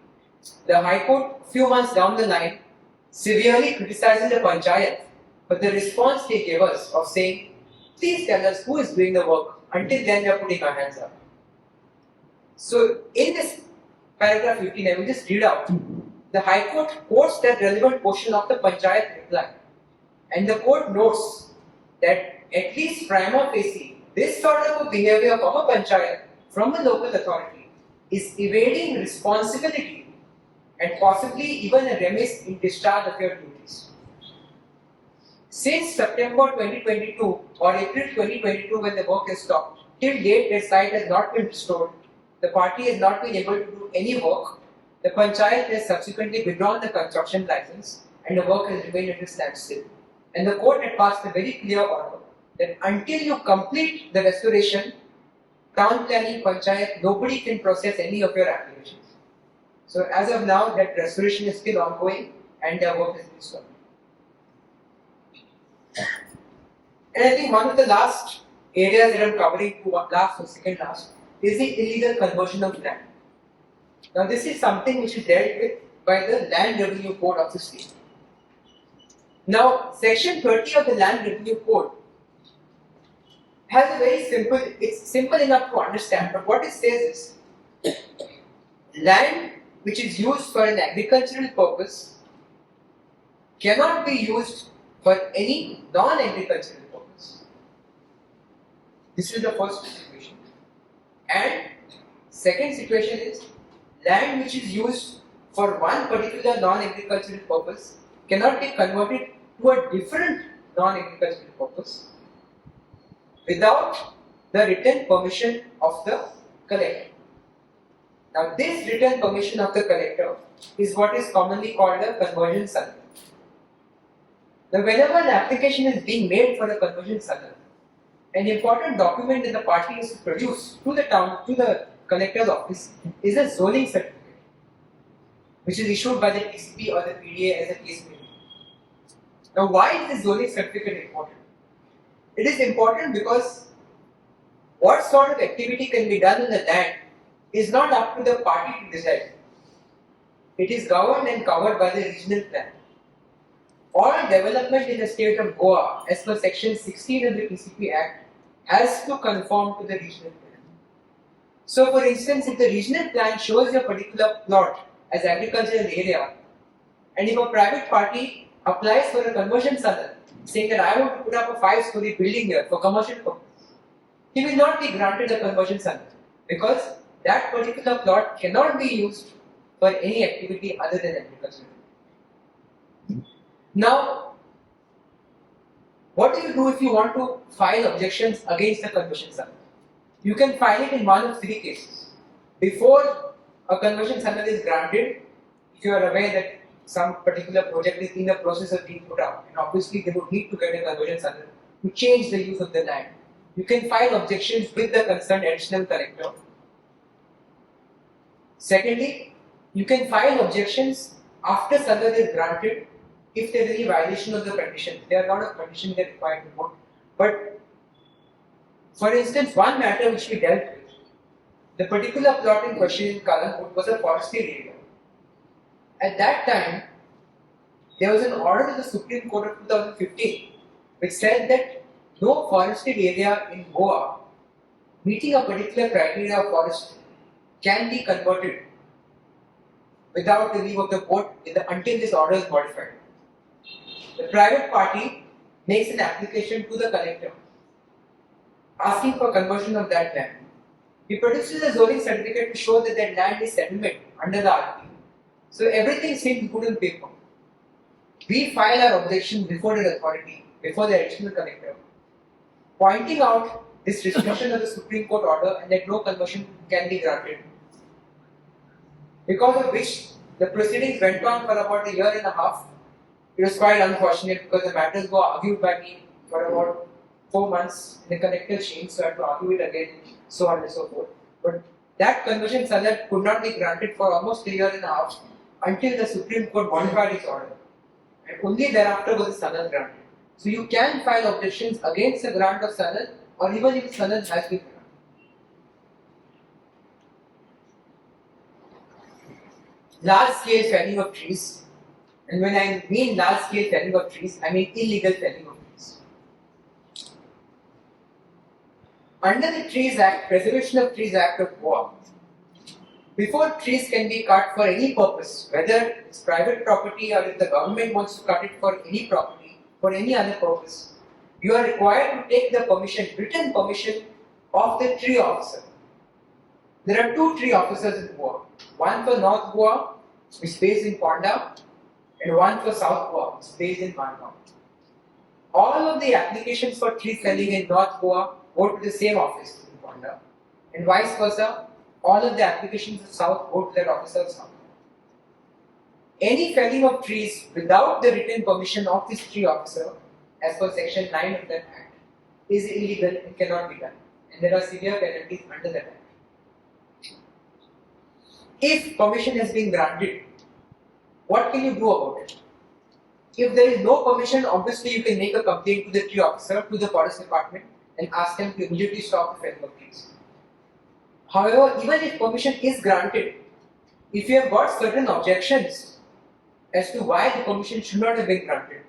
the High Court, a few months down the line, severely criticizing the panchayat for the response they gave us of saying, please tell us who is doing the work, until then we are putting our hands up. So in this paragraph 15, I will just read out. The High Court quotes that relevant portion of the panchayat reply, and the court notes that at least prima facie, this sort of a behavior of a panchayat from a local authority is evading responsibility and possibly even a remiss in discharge of your duties. Since September 2022 or April 2022 when the work is stopped, till date the site has not been restored, the party has not been able to do any work, the panchayat has subsequently withdrawn the construction license and the work has remained at a standstill. And the court had passed a very clear order that until you complete the restoration, town planning, panchayat, nobody can process any of your applications. So as of now, that restoration is still ongoing and their work has been stopped. And I think one of the last areas that I'm covering, last or second last, is the illegal conversion of land. Now this is something which is dealt with by the Land Revenue Code of the state. Now section 30 of the Land Revenue Code has a very simple, it's simple enough to understand, but what it says is land which is used for an agricultural purpose cannot be used for any non-agricultural purpose. This is the first situation. And second situation is land which is used for one particular non-agricultural purpose cannot be converted to a different non-agricultural purpose without the written permission of the collector. Now this written permission of the collector is what is commonly called a conversion sanad. Now whenever an application is being made for a conversion sanad, an important document that the party is to produce to the collector's office is a zoning certificate, which is issued by the TCP or the PDA as a case may be. Now why is this zoning certificate important? It is important because what sort of activity can be done in the land is not up to the party to decide. It is governed and covered by the regional plan. All development in the state of Goa, as per section 16 of the TCP Act, has to conform to the regional plan. So for instance, if the regional plan shows a particular plot as agricultural area, and if a private party applies for a conversion sanad, saying that I want to put up a 5-story building here for commercial purpose, he will not be granted a conversion sanad because that particular plot cannot be used for any activity other than agriculture. Now, what do you do if you want to file objections against the conversion sanad? You can file it in one of three cases. Before a conversion sanad is granted, if you are aware that some particular project is in the process of being put out, and obviously they would need to get a conversion sanad to change the use of the land. You can file objections with the concerned additional collector. Secondly, you can file objections after sanad is granted if there is any violation of the conditions. There are a lot of conditions that are required to vote. But for instance, one matter which we dealt with, the particular plot in question in Kalanpur was a forested area. At that time, there was an order of the Supreme Court of 2015 which said that no forested area in Goa meeting a particular criteria of forest can be converted without the leave of the court until this order is modified. The private party makes an application to the collector asking for conversion of that land. He produces a zoning certificate to show that that land is settlement under the RP. So everything seems good on paper. We file our objection before the authority, before the additional collector, pointing out this restriction of the Supreme Court order and that no conversion can be granted. Because of which the proceedings went on for about a year and a half. It was quite unfortunate because the matters were argued by me for about 4 months in the collector chain, so I had to argue it again, so on and so forth. But that conversion sanad could not be granted for almost a year and a half until the Supreme Court modified its order. And only thereafter was the sanad granted. So you can file objections against the grant of sanad or even if sanad has been granted. Large scale felling of trees, and when I mean large scale felling of trees, I mean illegal felling of trees. Under the Trees Act, Preservation of Trees Act of Goa, before trees can be cut for any purpose, whether it's private property or if the government wants to cut it for any property, for any other purpose, you are required to take the permission, written permission of the tree officer. There are two tree officers in Goa, one for North Goa, which is based in Ponda, and one for South Goa, which is based in Mangaon. All of the applications for tree felling in North Goa go to the same office in Ponda, and vice versa, all of the applications in South go to that officer of South. Any felling of trees without the written permission of this tree officer, as per section 9 of that act, is illegal and cannot be done, and there are severe penalties under that act. If permission has been granted, what can you do about it? If there is no permission, obviously you can make a complaint to the tree officer, to the forest department, and ask them to immediately stop the felling of trees. However, even if permission is granted, if you have got certain objections as to why the permission should not have been granted,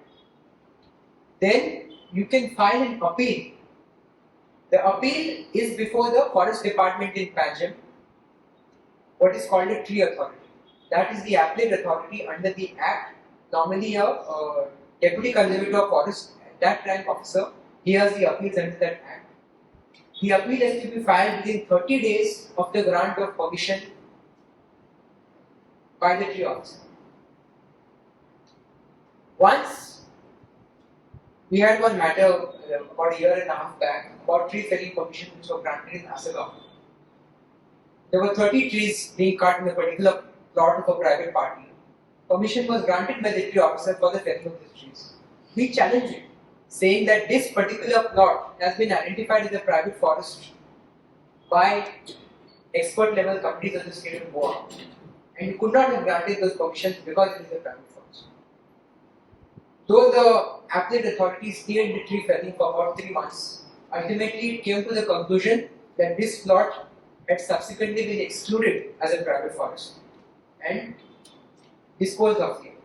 then you can file an appeal The appeal is before the Forest Department in Panjim, what is called a tree authority. That is the appellate authority under the Act. Normally, a deputy conservator of forest, that rank officer, hears the appeals under that Act. The appeal has to be filed within 30 days of the grant of permission by the tree officer. Once we had one matter about a year and a half back about tree felling permission which were granted in Asagam. There were 30 trees being cut in a particular plot of a private party. Permission was granted by the tree officer for the felling of these trees. We challenged it, saying that this particular plot has been identified as a private forest by expert level committees of the state of Goa, and you could not have granted those permissions because it is a private forest. Though the appellate authority stayed the tree felling for about 3 months, ultimately it came to the conclusion that this plot had subsequently been excluded as a private forest and disposed of it.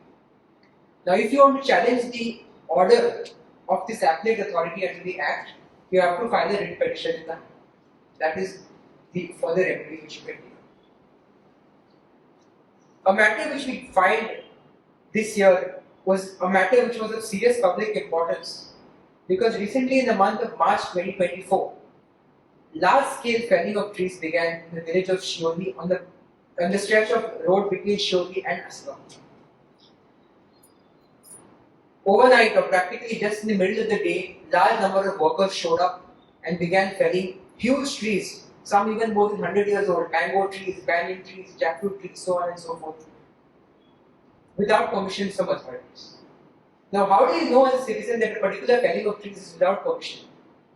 Now, if you want to challenge the order of this appellate authority under the Act, you have to file a writ petition. That is the further remedy which you can take. A matter which we find this year was a matter which was of serious public importance because recently in the month of March 2024, large-scale felling of trees began in the village of Shioli on the stretch of road between Shioli and Aslam. Overnight, or practically just in the middle of the day, large number of workers showed up and began felling huge trees, some even more than 100 years old, mango trees, banyan trees, jackfruit trees, so on and so forth, without permission from authorities. Now, how do you know as a citizen that a particular felling of trees is without permission?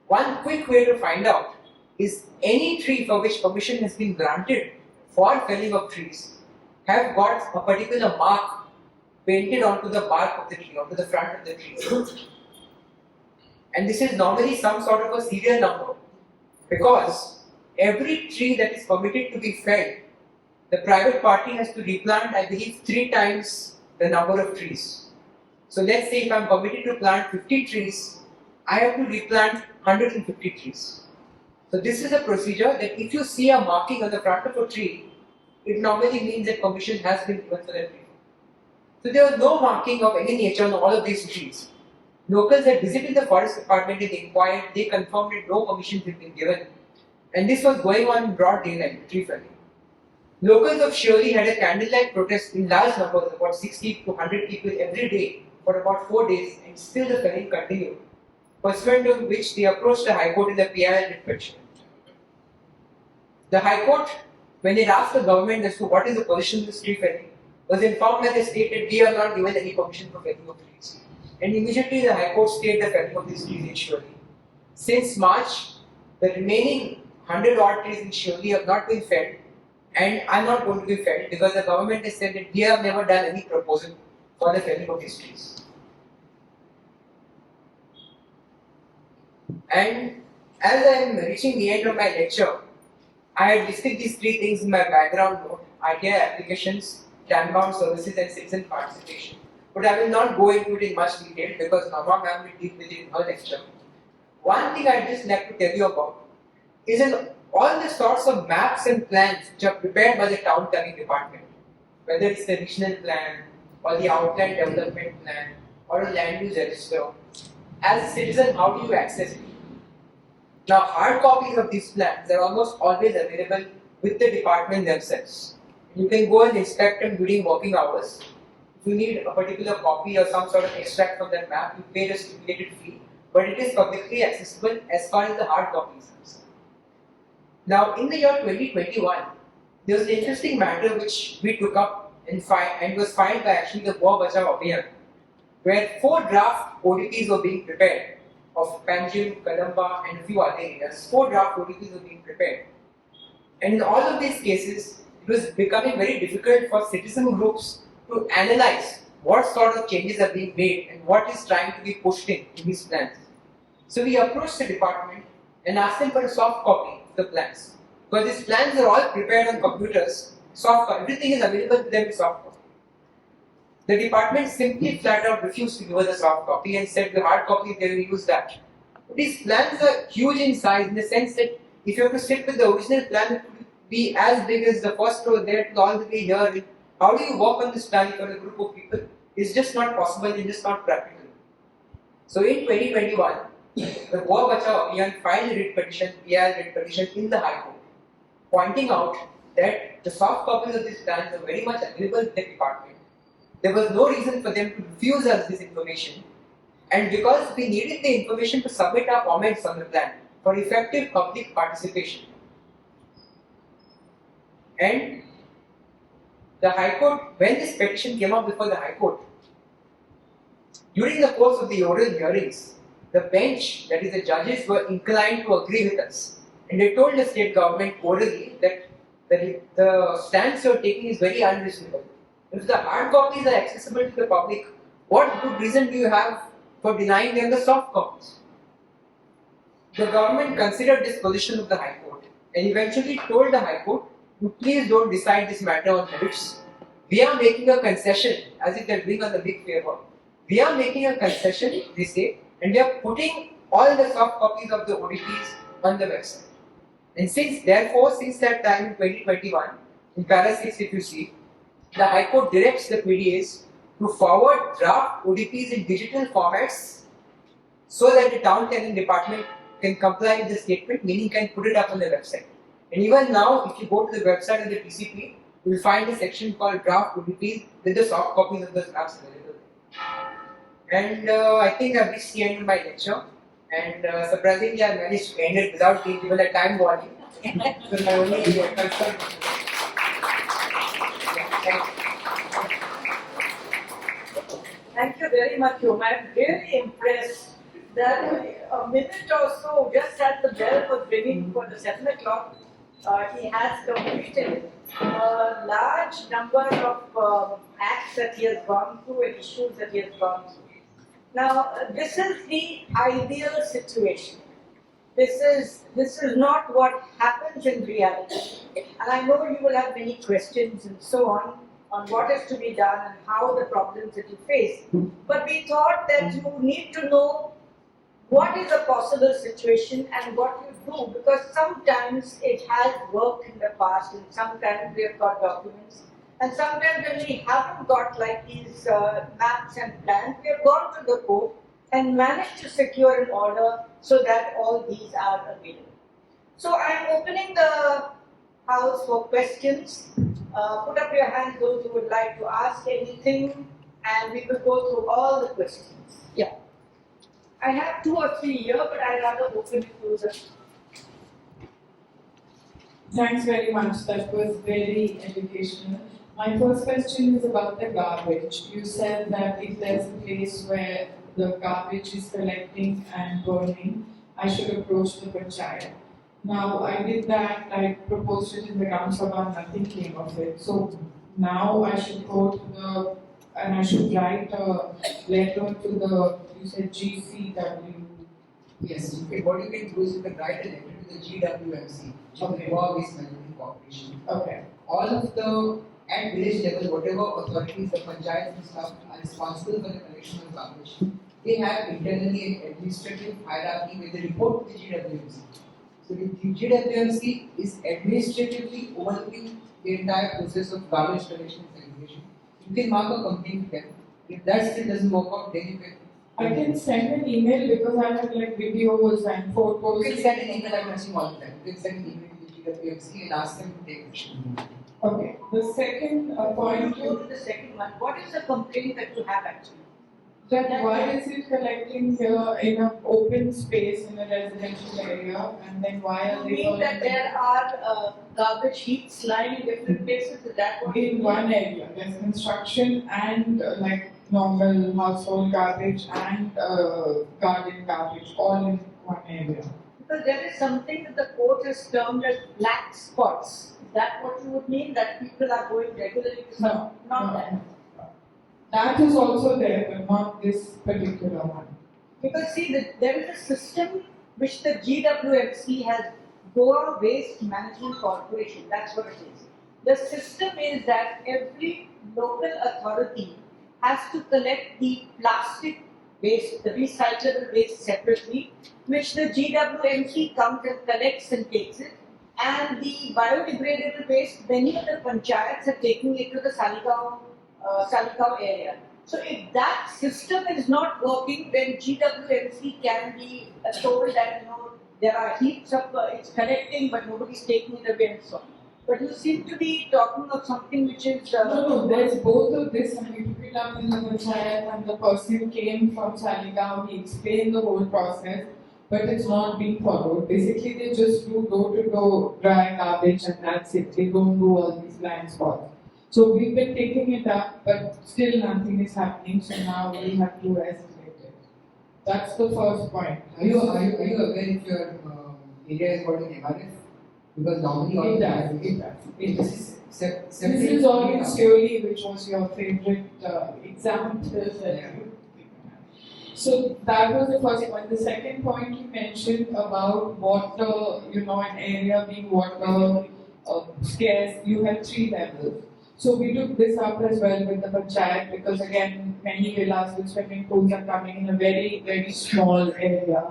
One quick way to find out is any tree for which permission has been granted for felling of trees have got a particular mark painted onto the bark of the tree, onto the front of the tree. And this is normally some sort of a serial number because every tree that is permitted to be felled, the private party has to replant, I believe, 3 times the number of trees. So let's say if I am permitted to plant 50 trees, I have to replant 150 trees. So this is a procedure that if you see a marking on the front of a tree, it normally means that permission has been given for that tree. So there was no marking of any nature on all of these trees. Locals had visited the forest department and inquired, they confirmed that no permissions had been given. And this was going on in broad daylight, tree felling. Locals of Shioli had a candlelight protest in large numbers, about 60 to 100 people every day for about 4 days, and still the felling continued. Pursuant to which they approached the High Court in the PIL petition. The High Court, when it asked the government as to what is the position of this tree felling, was informed by the state that we have not given any permission for felling of trees. And immediately the High Court stayed the felling of these trees in Shioli. Since March, the remaining 100 odd trees in Shioli have not been felled and are not going to be felled because the government has said that we have never done any proposal for the felling of these trees. And as I am reaching the end of my lecture, I had listed these 3 things in my background note: ITI applications, time-bound services and citizen participation. But I will not go into it in much detail because Nama ma'am will deal with it in her lecture. One thing I'd just like to tell you about is that all the sorts of maps and plans which are prepared by the town planning department, whether it's the regional plan or the outline development plan or a land use register, as a citizen, how do you access it? Now, hard copies of these plans are almost always available with the department themselves. You can go and inspect them during working hours. If you need a particular copy or some sort of extract from that map, you pay a stipulated fee, but it is publicly accessible as far as the hard copies are concerned. Now, in the year 2021, there was an interesting matter which we took up and was filed by actually the Goa Bachao Abhiyan, where 4 draft ODPs were being prepared of Panjim, Kadamba and a few other areas. 4 draft ODPs were being prepared. And in all of these cases, it was becoming very difficult for citizen groups to analyze what sort of changes are being made and what is trying to be pushed in these plans. So we approached the department and asked them for a soft copy of the plans. Because these plans are all prepared on computers, soft copy, everything is available to them in soft copy. The department simply flat out refused to give us a soft copy and said the hard copy they will use that. These plans are huge in size in the sense that if you have to sit with the original plan, it would be as big as the first row there to all the way here. How do you work on this plan for a group of people? It's just not possible, it's just not practical. So in 2021, the Goa Bachao Abhiyan filed a writ petition, PIL writ petition in the High Court, pointing out that the soft copies of these plans are very much available in the department. There was no reason for them to refuse us this information, and because we needed the information to submit our comments on the plan for effective public participation. And the High Court, when this petition came up before the High Court, during the course of the oral hearings, the bench, that is the judges, were inclined to agree with us. And they told the state government orally that the stance you're taking is very unreasonable. If the hard copies are accessible to the public, what good reason do you have for denying them the soft copies? The government considered this position of the High Court and eventually told the High Court to please don't decide this matter on merits. We are making a concession, as if they're doing us a big favor. We are making a concession, they say, and we are putting all the soft copies of the ODPs on the website. And since that time in 2021, in para 6 if you see, the High Court directs the PDAs to forward draft ODPs in digital formats so that the town planning department can comply with the statement, meaning can put it up on the website. And even now, if you go to the website of the TCP, you will find a section called draft ODPs with the soft copies of those drafts available. And I think I've reached the end of my lecture. And surprisingly, I managed to end it without being given a time warning. So my only concern. Thank you very much, Yom. I'm really impressed that a minute or so, just as the bell was ringing for the 7 o'clock, he has completed a large number of acts that he has gone through and issues that he has gone through. Now, this is the ideal situation. This is not what happens in reality. And I know you will have many questions and so on what is to be done and how the problems that you face. But we thought that you need to know what is a possible situation and what you do, because sometimes it has worked in the past and sometimes we have got documents. And sometimes when we haven't got like these maps and plans, we have gone to the court and managed to secure an order so that all these are available. So I am opening the house for questions. Put up your hands, those who would like to ask anything, and we will go through all the questions. Yeah. I have 2 or 3 here, but I'd rather open it to the. Thanks very much. That was very educational. My first question is about the garbage. You said that if there's a place where the garbage is collecting and burning, I should approach the panchayat. Now, I did that, I proposed it in the Gram Sabha, nothing came of it. So now I should go to and I should write a letter to you said GCW. Yes, okay. What you can do is you can write a letter to the GWMC, Okay. Goa Waste Management Corporation. Okay. All of the, at village level, whatever authorities, the panchayats and stuff are responsible for the collection of garbage, they have internally an administrative hierarchy where they report to the GWMC. So the GWMC is administratively overlooking the entire process of garbage collection and segregation. You can mark a complaint to them. If that still doesn't work out, then you can. I can send an email because I have like videos and photos. You can send an email, I'm mentioning all the time. You can send an email to the GWMC and ask them to take action. Okay. The second point Go to the second one. What is the complaint that you have actually? that why is it collecting here in an open space in a residential area, and then why are You they mean that there are garbage heaps lying in different places? Is that what you in mean? one area? There's construction and like normal household garbage and garden garbage all in one area. Because there is something that the court has termed as black spots. Is that what you would mean? That people are going regularly to some? Not that. That is also there, but not this particular one. Because see, there is a system which the GWMC has, Goa Waste Management Corporation, that's what it is. The system is that every local authority has to collect the plastic waste, the recyclable waste separately, which the GWMC comes and collects and takes it. And the biodegradable waste, many of the panchayats are taking it to the Saligao area. So if that system is not working, then GWMC can be told that there are heaps of it's collecting, but nobody's taking it away and so on. But you seem to be talking of something which is No, there's both of this, and we took it up in the panchayat, and the person came from Saligao, he explained the whole process, but it's not being followed. Basically, they just do door-to-door dry garbage, and that's it. They don't do all these blind spots. So we've been taking it up, but still nothing is happening, so now we have to escalate it. That's the first point. Are you aware if your area is called an MRF? Because normally all It does. Separate. This is all slowly, which was your favorite example. So that was the first point. The second point you mentioned about water, an area being water scarce, you have 3 levels. So we took this up as well with the panchayat because again, many villas with swimming pools are coming in a very, very small area.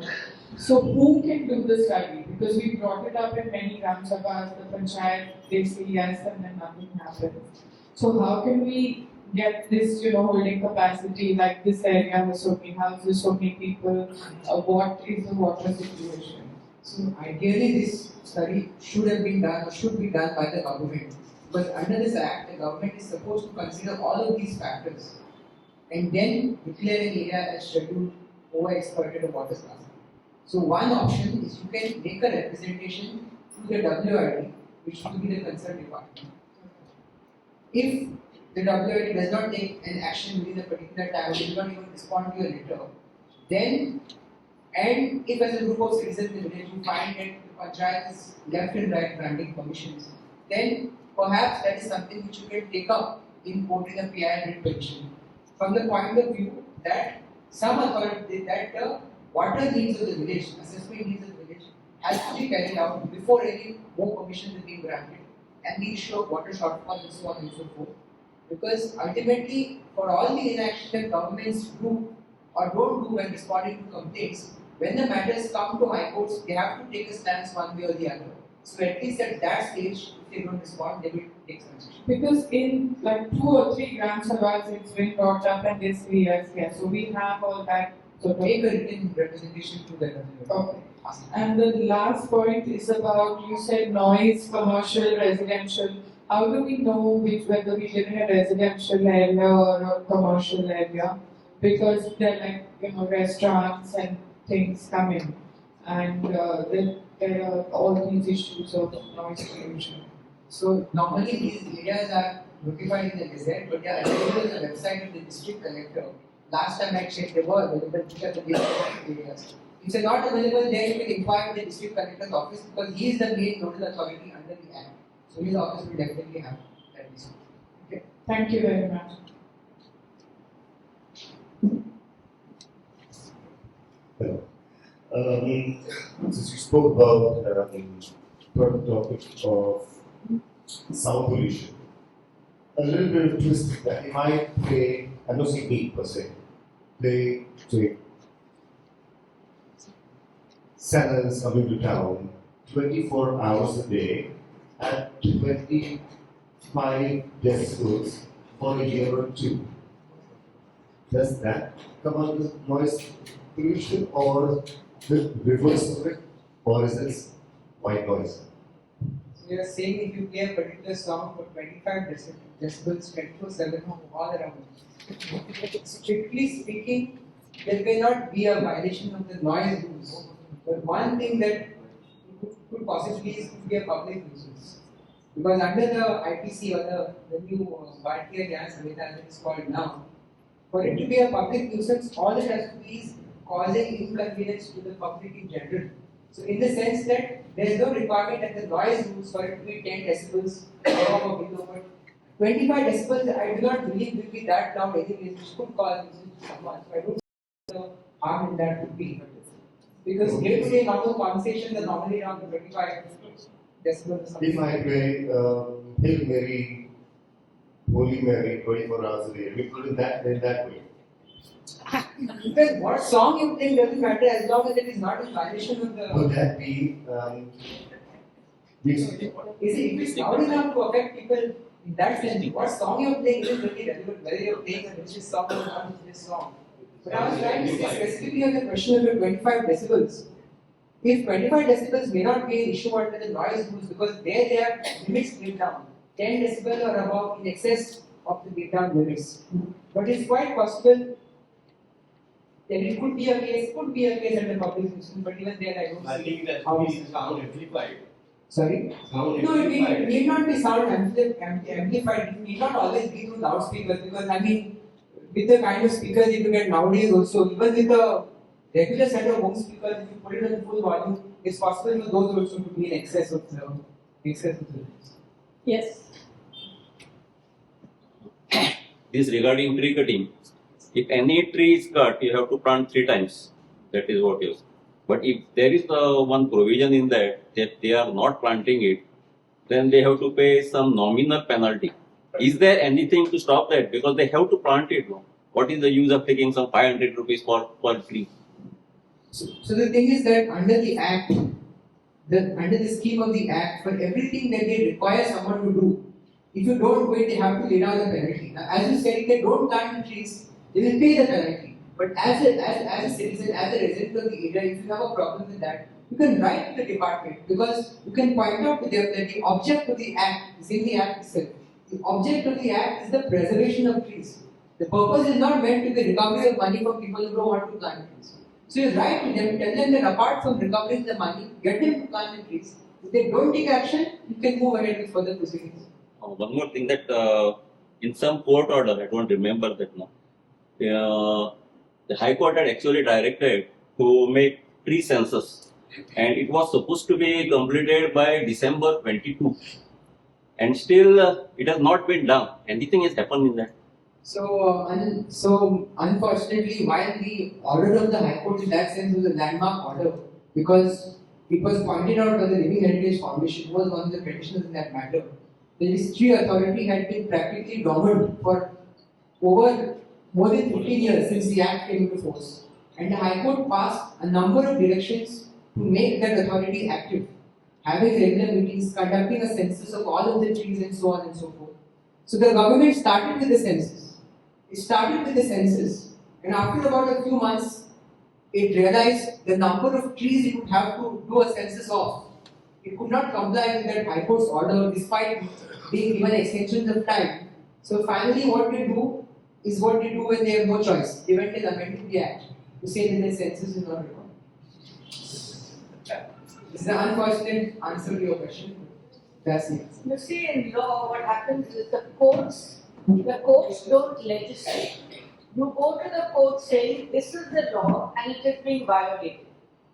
So who can do the study? Because we brought it up in many Gram Sabhas, the panchayat, they say yes and then nothing happens. So how can we get this, holding capacity, like this area has so many houses, so many people, what is the water situation? So ideally this study should be done by the government. But under this act, the government is supposed to consider all of these factors and then declare an area as scheduled overexploited or water scarce. So one option is you can make a representation to the WID, which will be the concerned department. If the WID does not take an action within a particular time, or does not even respond to your letter, then, and if as a group of citizens in the village you find that the panchayat is left and right granting permissions, then perhaps that is something which you can take up in quoting a PIL writ petition. From the point of view that some authority, that the water needs of the village, assessment needs of the village, has to be carried out before any more permissions are being granted, and the issue of water shortfall and so on and so forth. Because ultimately, for all the inaction that governments do or don't do when responding to complaints, when the matters come to high courts, they have to take a stance one way or the other. So at least at that stage, if they don't respond, they will take some action. Because in like 2 or 3 Gram Sabhas, it's been brought up and they say yes. So we have all that. So make a written representation to the Okay. And the last point is about, you said noise, commercial, residential. How do we know whether we live in a residential area or a commercial area? Because there are restaurants and things coming, and there are all these issues of noise pollution. So normally these areas are notified in the Gazette, but they are available on the website of the district collector. Last time I checked, they were available at the district areas. If they are not available, then you can inquire the district collector's office because he is the main nodal authority under the Act. So his office will definitely have that district. Okay. Thank you very much. Since you spoke about the topic of sound pollution, a little bit of twist that you might play, I'm not saying 8%, play say sellers coming to town 24 hours a day at 25 decibels for a year or 2. Does that come under noise pollution or the reverse of it, or is it white noise? So you are saying if you play a particular song for 25 decibels 24/7 all around. Strictly speaking, there cannot be a violation of the noise rules. But one thing that could possibly is to be a public nuisance. Because under the IPC or the new Bharatiya Gyan Samhita as it is called now, for it to be a public nuisance, all it has to be is causing inconvenience to the public in general. So in the sense that there is no requirement that the noise rules for it to be 10 decibels above or below, but 25 decibels I do not believe will be that loud anyways, which could cause nuisance to someone. So I don't see the harm in that would be. Because day-to-day normal conversations are normally around 25 decibels or something. If I play Hail Mary, Holy Mary 24 hours a day, we put it in that way. Because what song you play doesn't matter as long as it is not in violation of the. Would that be Is it if it's loud enough to affect people in that sense? What song you're playing isn't really relevant, whether you're playing a religious song or not a religious song. But I was trying to say specifically on the question of the 25 decibels. If 25 decibels may not be an issue under the noise rules because there they have limits laid down. 10 decibel or above in excess of the laid down limits. But it's quite possible that it could be a case under public nuisance, but even there I don't I see think that how is sound amplified. Sorry? Sound No, it amplified. need not be sound amplified. It need not always be through loudspeakers because I mean, with the kind of speakers you get nowadays also, even with a regular set of home speakers, if you put it on full volume, it's possible for those also to be in excess of the limits. Yes. This regarding tree cutting. If any tree is cut, you have to plant 3 times. That is what you say. But if there is one provision in that they are not planting it, then they have to pay some nominal penalty. Is there anything to stop that? Because they have to plant it. No? What is the use of taking some 500 rupees per tree? So the thing is that under the Act, under the scheme of the Act, for everything that they require someone to do, if you don't do it, they have to lay down the penalty. Now, as you said, if they don't plant the trees, they will pay the penalty. But as a citizen, as a resident of the area, if you have a problem with that, you can write to the department because you can point out to them that the object of the Act is in the Act itself. The object of the Act is the preservation of trees. The purpose is not meant to be recovery of money from people who don't want to plant trees. So you write to them, tell them that apart from recovering the money, get them to plant the trees. If they don't take action, you can move ahead with further proceedings. One more thing that in some court order, I don't remember that now, the High Court had actually directed to make tree census, and it was supposed to be completed by December 22, and still it has not been done. Anything has happened in that? So unfortunately, while the order of the High Court in that sense was a landmark order, because it was pointed out by the Living Heritage Foundation, who was one of the petitioners in that matter, the Tree Authority had been practically dormant for over more than 15 years since the Act came into force. And the High Court passed a number of directions to make that authority active, having regular meetings, conducting a census of all of the trees and so on and so forth. So the government started with the census. It started with the census, and after about a few months, it realized the number of trees it would have to do a census of. It could not comply with that High Court's order despite being given extensions of time. So finally, what they do is what they do when they have no choice. They went and amended the Act to say that the census is not required. This is an unfortunate answer to your question. That's the answer. You see, in law, what happens is the courts don't legislate. You go to the court saying, this is the law and it is being violated.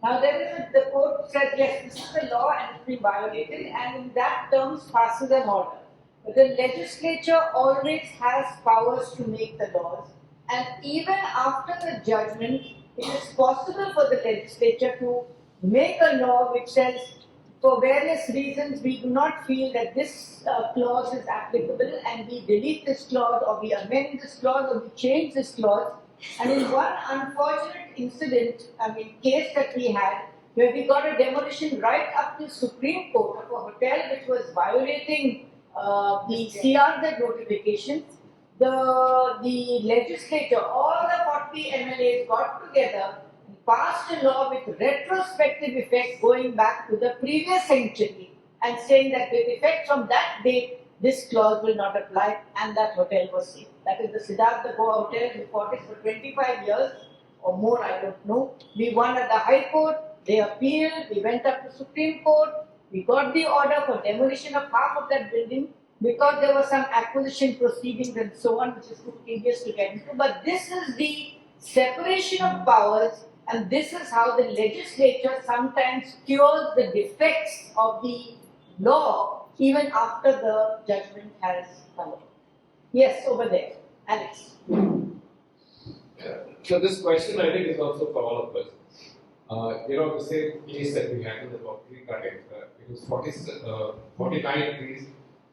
Now the court says, yes, this is the law and it's being violated, and in that terms passes an order. But the legislature always has powers to make the laws, and even after the judgment, it is possible for the legislature to make a law which says, for various reasons, we do not feel that this clause is applicable, and we delete this clause, or we amend this clause, or we change this clause. And in one unfortunate case that we had, where we got a demolition right up to Supreme Court of a hotel which was violating the CRZ notifications, the legislature, all the 40 MLAs got together, passed a law with retrospective effect going back to the previous century, and saying that with effect from that date, this clause will not apply, and that hotel was saved. That is the Siddhartha Goa Hotel. We fought it for 25 years or more, I don't know. We won at the High Court, they appealed, we went up to Supreme Court, we got the order for demolition of half of that building because there were some acquisition proceedings and so on, which is too tedious to get into. But this is the separation of powers, and this is how the legislature sometimes cures the defects of the law even after the judgment has come out. Yes, over there, Alex. So this question I think is also for all of us. The same case that we had in the tree cutting, it was 49 trees,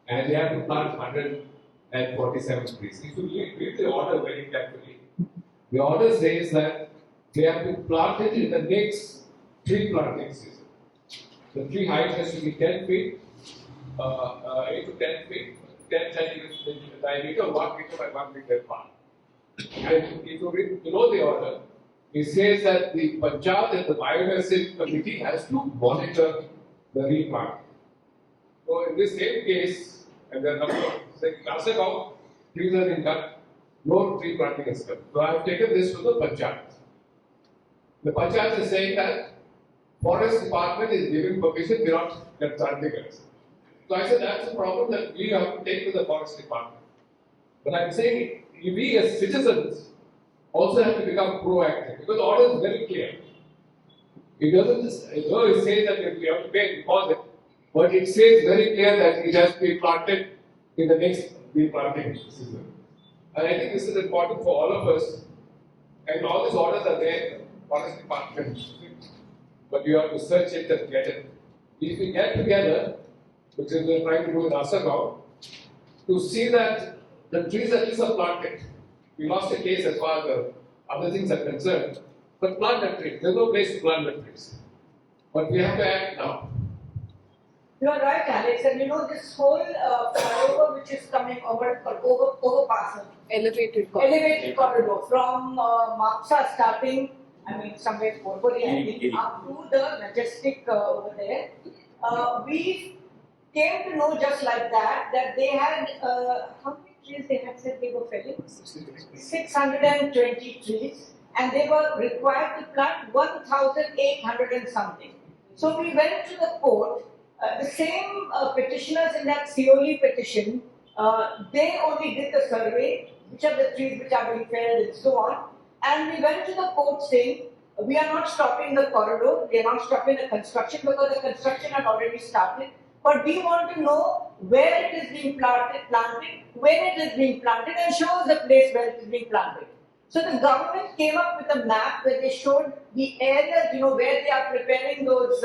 and they have to plant 147 trees. If you read the order very carefully, The order says that they have to plant it in the next tree planting season. The tree height has to be 10 feet, 8 to 10 feet, 10 centimeters in diameter, 1 meter by 1 meter apart. And if you read below the order, it says that the Panchayat and the biodiversity committee has to monitor the replanting. So in this same case, and there are number of last account, trees have been done, no tree planting is done. So I have taken this to the Panchayat. The Panchayat is saying that Forest Department is giving permission, they are not planting it. So I said that's a problem that we have to take to the Forest Department. But I'm saying we as citizens also have to become proactive because the order is very clear. It doesn't just, though it says that we have to pay a deposit, but it says very clear that it has to be planted in the next replanting season. And I think this is important for all of us. And all these orders are there, Forest Department, but you have to search it and get it. If we get together, which is we're trying to do in Asagaon, to see that the trees at least are planted. We lost a case as far as the other things are concerned, but plant the trees. There's no place to plant the trees. But we have to act now. You are right, Alex, and you know this whole flyover which is coming overpass, Elevated corridor. elevated corridor from Mapsa starting, I mean somewhere Porpori, I think, up to the Majestic over there. We came to know just like that they had, how many trees they had said they were felling? 620 trees, and they were required to plant 1,800 and something. So we went to the court. The same petitioners in that COE petition, they only did the survey, which are the trees which are being felled and so on. And we went to the court saying, we are not stopping the corridor, we are not stopping the construction because the construction had already started. But we want to know where it is being planted, when it is being planted, and show us the place where it is being planted. So the government came up with a map where they showed the areas, you know, where they are preparing those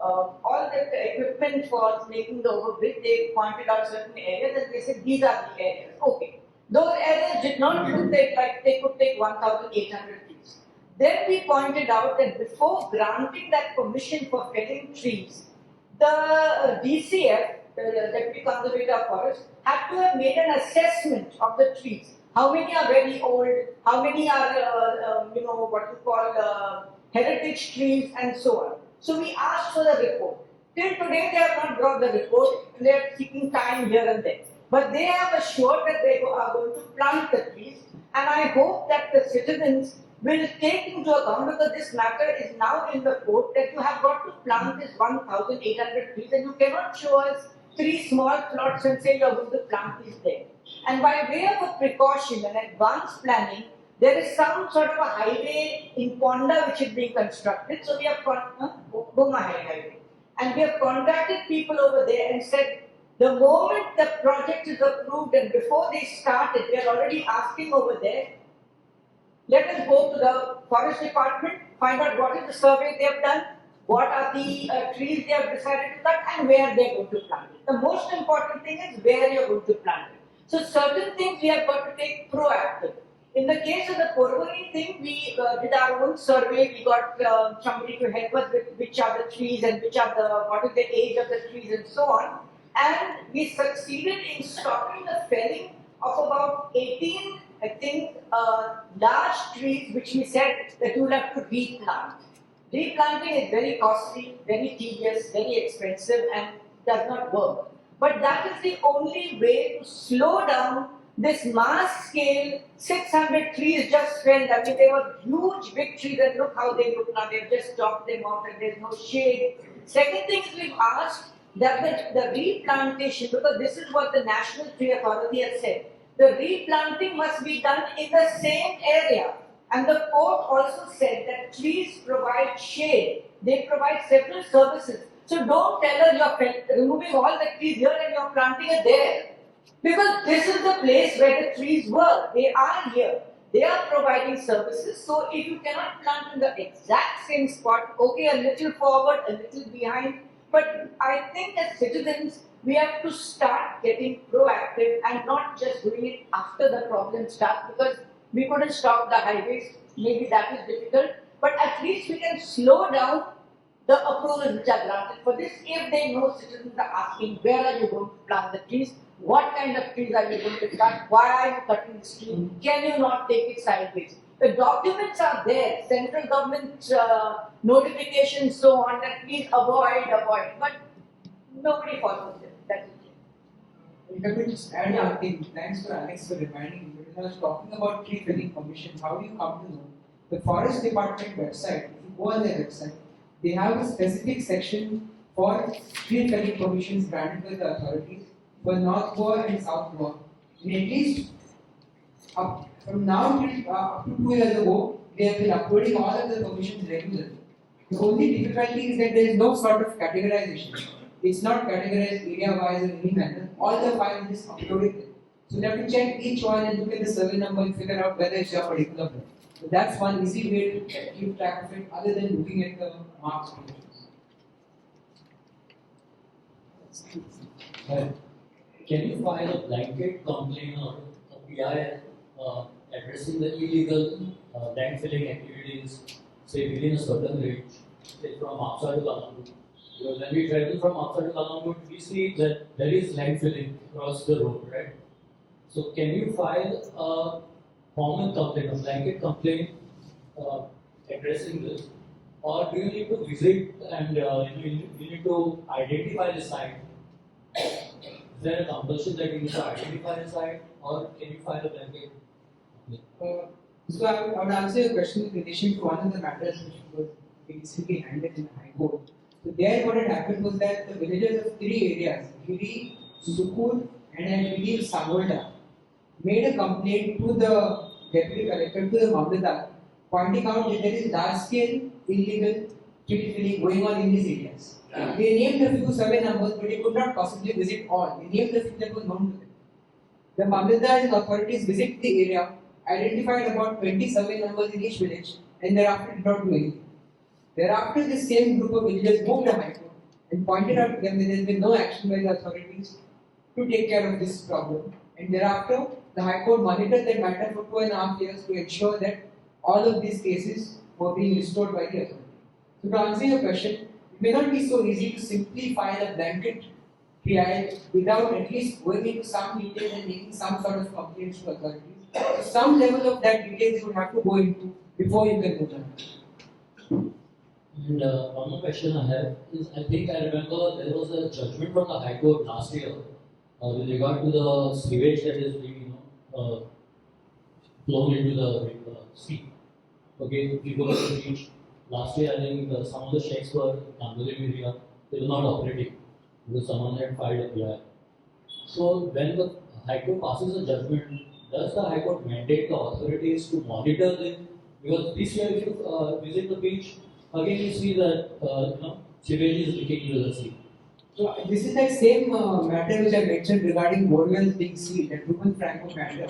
all the equipment for making the overbridge. They pointed out certain areas and they said these are the areas. Okay. Those areas did not look like they could take 1,800 trees. Then we pointed out that before granting that permission for felling trees, the DCF, the Deputy Conservator of Forest, had to have made an assessment of the trees. How many are very old? How many are, you know, what you call heritage trees and so on. So we asked for the report. Till today they have not brought the report. They are seeking time here and there. But they have assured that they are going to plant the trees. And I hope that the citizens will take into account, because this matter is now in the court, that you have got to plant this 1,800 trees and you cannot show us 3 small plots and say you are going to plant these there. And by way of a precaution and advanced planning, there is some sort of a highway in Ponda which is being constructed. So we have highway. And we have contacted people over there and said, the moment the project is approved and before they started, they are already asking over there, let us go to the Forest Department, find out what is the survey they have done, what are the trees they have decided to cut, and where they are going to plant it. The most important thing is where you are going to plant it. So certain things we have got to take proactive. In the case of the Porvani thing, we did our own survey. We got somebody to help us with which are the trees and which are what is the age of the trees and so on. And we succeeded in stopping the felling of about 18, I think, large trees which we said that you will have to replant. Replanting is very costly, very tedious, very expensive, and does not work. But that is the only way to slow down this mass scale 600 trees just felled. I mean, they were huge big trees, and look how they look now. They've just chopped them off and there's no shade. Second thing is, we've asked that the replantation, because this is what the National Tree Authority has said, the replanting must be done in the same area. And the court also said that trees provide shade. They provide several services. So don't tell us you're removing all the trees here and you're planting it there. Because this is the place where the trees were. They are here. They are providing services. So if you cannot plant in the exact same spot, okay, a little forward, a little behind. But I think as citizens, we have to start getting proactive and not just doing it after the problem starts. Because We couldn't stop the highways, maybe that is difficult, but at least we can slow down the approvals which are granted for this if they know citizens are asking where are you going to plant the trees, what kind of trees are you going to cut, why are you cutting this tree, can you not take it sideways? The documents are there, central government notifications, so on, that please avoid, but nobody follows them. That's it. If I could just add one thing, thanks to Alex for reminding me, because I was talking about tree felling permission, how do you come to know? The Forest Department website, if you go on their website, they have a specific section for tree felling permissions granted by the authorities for North Goa and South Goa. And at least from now till up to 2 years ago, they have been uploading all of the permissions regularly. The only difficulty is that there is no sort of categorization. It's not categorized area-wise in any manner. All the files is uploaded there. So you have to check each one and look at the survey number and figure out whether it's your particular one. So that's one easy way to keep track of it, other than looking at the marks. Can you file a blanket complaint or a PIL addressing the illegal land filling activities, say within a certain range, say from Apsa to Kalangut? Because when we travel from Apsa to Kalangut, we see that there is land filling across the road, right? So can you file a common complaint, a blanket complaint addressing this? Or do you need to visit and you need to identify the site? Is there a compulsion that you need to identify the site, or can you file a blanket? So I would answer your question in relation to one of the matters which was recently handled in the High Court. So there what had happened was that the villagers of 3 areas, Giri, Sukur and I believe Samolda, made a complaint to the deputy collector, to the Mamlatdar, pointing out that there is large scale illegal tree felling going on in these areas. They named a few survey numbers, but they could not possibly visit all. They named a few that were known to them. The Mamlatdar and authorities visit the area, identified about 20 survey numbers in each village, and thereafter did not do anything. Thereafter, this same group of villagers moved to High Court and pointed out to them that there has been no action by the authorities to take care of this problem. And thereafter, the High Court monitored that matter for 2.5 years to ensure that all of these cases were being restored by the authority. So to answer your question, it may not be so easy to simply file a blanket PIL without at least going into some detail and making some sort of complaints to authorities. So some level of that details you would have to go into before you can move on. And one more question I have is, I think I remember there was a judgment from the High Court last year with regard to the sewage that is being flown into the sea. Okay, if you go to the beach, last year I think some of the shacks were Kandolim area, they were not operating because someone had filed a PI. So when the High Court passes a judgment, does the High Court mandate the authorities to monitor them? Because this year if you visit the beach, again you see that sewage is leaking into the sea. So this is that same matter which I mentioned regarding borewells being sealed, that Ruben Franco matter,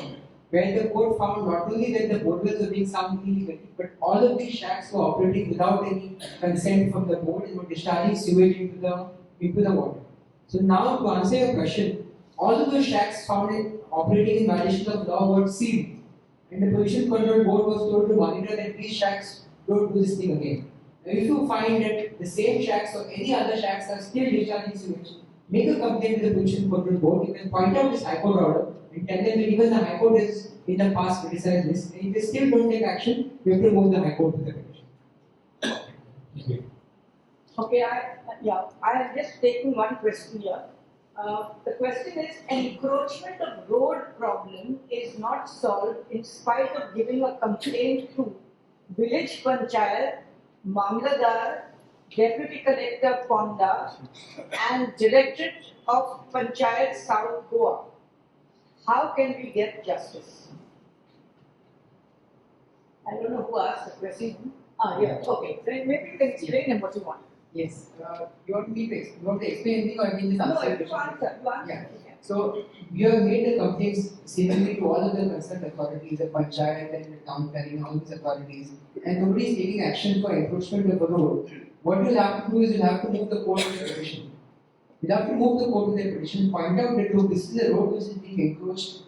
where the court found not only that the borewells were being sunk illegally, but all of these shacks were operating without any consent from the board and were discharging sewage into the water. So now to answer your question, all of those shacks found operating in violation of law were sealed, and the Pollution Control Board was told to monitor that these shacks don't do this thing again. Now, if you find that the same shacks or any other shacks are still discharging sewage, make a complaint to the Pollution Control Board. You can point out this High Court order and tell them that even the High Court has in the past criticized this, and if they still don't take action, you have to move the High Court to the petition. Okay, I am just taking one question here. The question is, encroachment of road problem is not solved in spite of giving a complaint to village panchayat, Mamlatdar, Deputy Collector Ponda, and Directorate of Panchayat South Goa. How can we get justice? I don't know who asked the question. Yeah, okay. Then maybe you can explain them what you want. Yes. You want me to explain anything, or I can just No, answer the you answer. Yeah. So you have made the complaints seemingly to all of the concerned authorities, the panchayat and the town planning, all these authorities, and nobody is taking action for encroachment of a road. What you'll have to do is you'll have to move the court with the petition. You'll have to move the court with the petition, point out that look, this is a road which is being encroached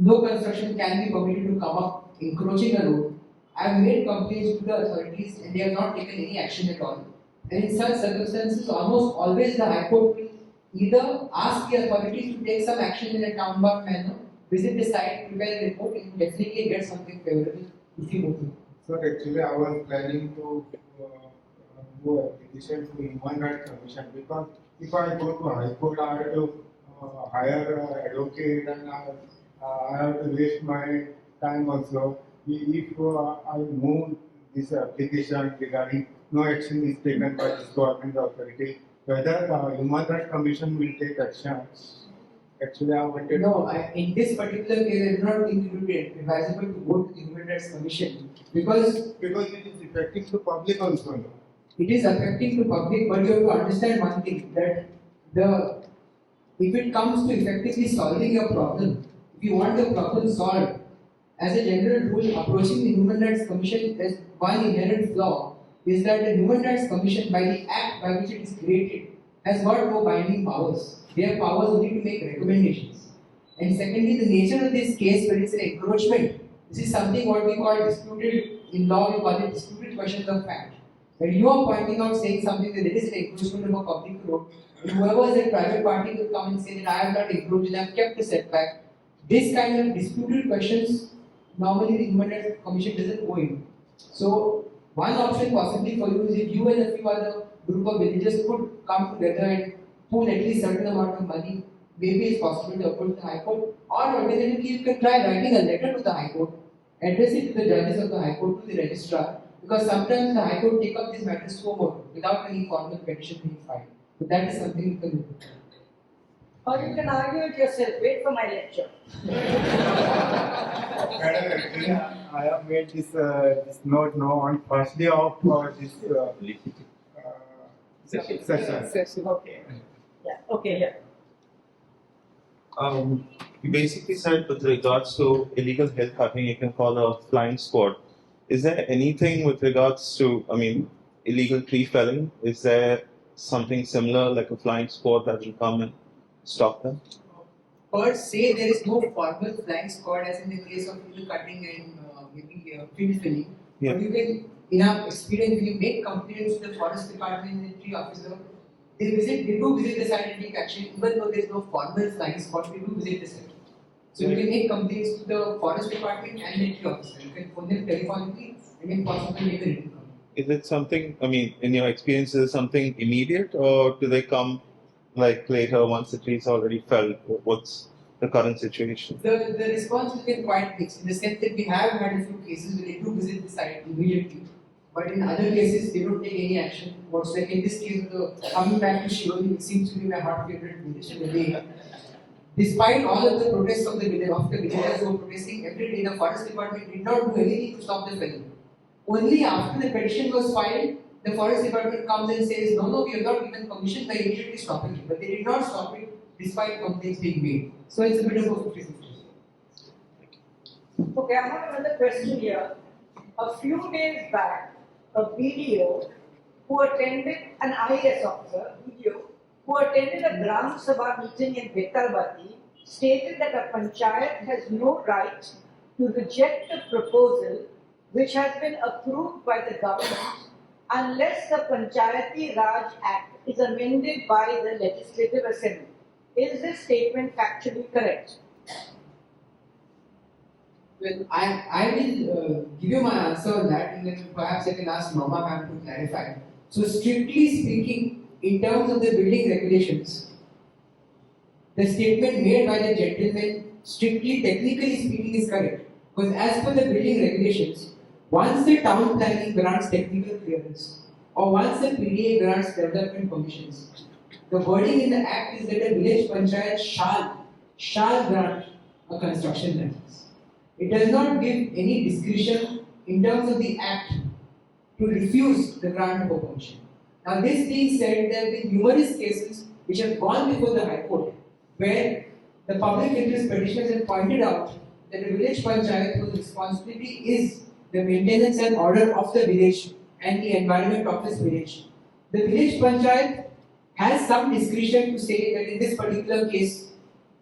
no construction can be permitted to come up encroaching the road. I have made complaints to the authorities and they have not taken any action at all. And in such circumstances, almost always the High Court will either ask the authorities to take some action in a town-bound manner, visit the site, prepare a report, and definitely get something favorable if you move. So actually, I was planning to do a petition to the Human Rights Commission because if I go to High Court, I have to hire an advocate and I have to waste my time also. If I move this application regarding no action is taken by this government authority, whether the Human Rights Commission will take action. Actually, I wanted No, in this particular case, I do not think it would be advisable to go to the Human Rights Commission because it is affecting the public also. No? it is affecting the public, but you have to understand one thing that if it comes to effectively solving your problem, if you want the problem solved, as a general rule, approaching the Human Rights Commission as one inherent flaw is that the Human Rights Commission, by the act by which it is created, has got no binding powers. They have powers only to make recommendations. And secondly, the nature of this case, where it's an encroachment, this is something what we call disputed, in law we call it disputed questions of fact. When you are pointing out saying something that it is an encroachment of a public road, and whoever is a private party will come and say that I have not encroached, I have kept a setback. This kind of disputed questions, normally the Human Rights Commission doesn't go in. So, one option possibly for you is if you and a few other group of villagers could come together and pool at least certain amount of money, maybe it's possible to approach the High Court, or alternatively you can try writing a letter to the High Court, address it to the judges of the High Court, to the registrar, because sometimes the High Court take up these matters so much without any formal petition being filed. So that is something you can do. Or you can argue it yourself. Wait for my lecture. Madam, actually, I have made this note now on first day of this session. Okay. Yeah. Okay. Yeah. You basically said with regards to illegal hill cutting, you can call a flying squad. Is there anything with regards to, illegal tree felling? Is there something similar like a flying squad that will come and stop them? Per se, there is no formal flying squad as in the case of hill cutting and maybe field filling. Yeah. But you can, in our experience, when you make complaints to the forest department and the tree officer, they do visit the site and take action, even though there is no formal flying squad, they do visit the site. So you can make complaints to the forest department and the tree officer. You can phone them telephonically and if possible make a written complaint. Is it something, in your experience, is it something immediate or do they come like later once the tree's already felled? What's the current situation? The response has been quite mixed in the sense that we have had a few cases where they do visit the site immediately, but in other cases they don't take any action whatsoever. Like in this case, coming back to Shivani, it seems to be my hot favorite village in the day. Despite all of the protests of the villagers who were protesting every day, the forest department did not do anything to stop the felling. Only after the petition was filed, the forest department comes and says, no, we have not given permission, by immediately stopping it. But they did not stop it despite complaints being made. So it's a bit of a 50-50. Okay, I have another question here. A few days back, a BDO who attended, an IAS officer, BDO, who attended a Gram Sabha meeting in Betalbati, stated that a panchayat has no right to reject a proposal which has been approved by the government unless the Panchayati Raj Act is amended by the Legislative Assembly. Is this statement factually correct? Well, I will give you my answer on that and then perhaps I can ask Norma ma'am to clarify. So strictly speaking, in terms of the building regulations, the statement made by the gentleman, strictly technically speaking, is correct. Because as per the building regulations, once the town planning grants technical clearance or once the PDA grants development permissions, the wording in the act is that a village panchayat shall grant a construction license. It does not give any discretion in terms of the act to refuse the grant of a permission. Now, this being said, there have been numerous cases which have gone before the High Court where the public interest petitioners have pointed out that the village panchayat whose responsibility is the maintenance and order of the village and the environment of this village. The village panchayat has some discretion to say that in this particular case,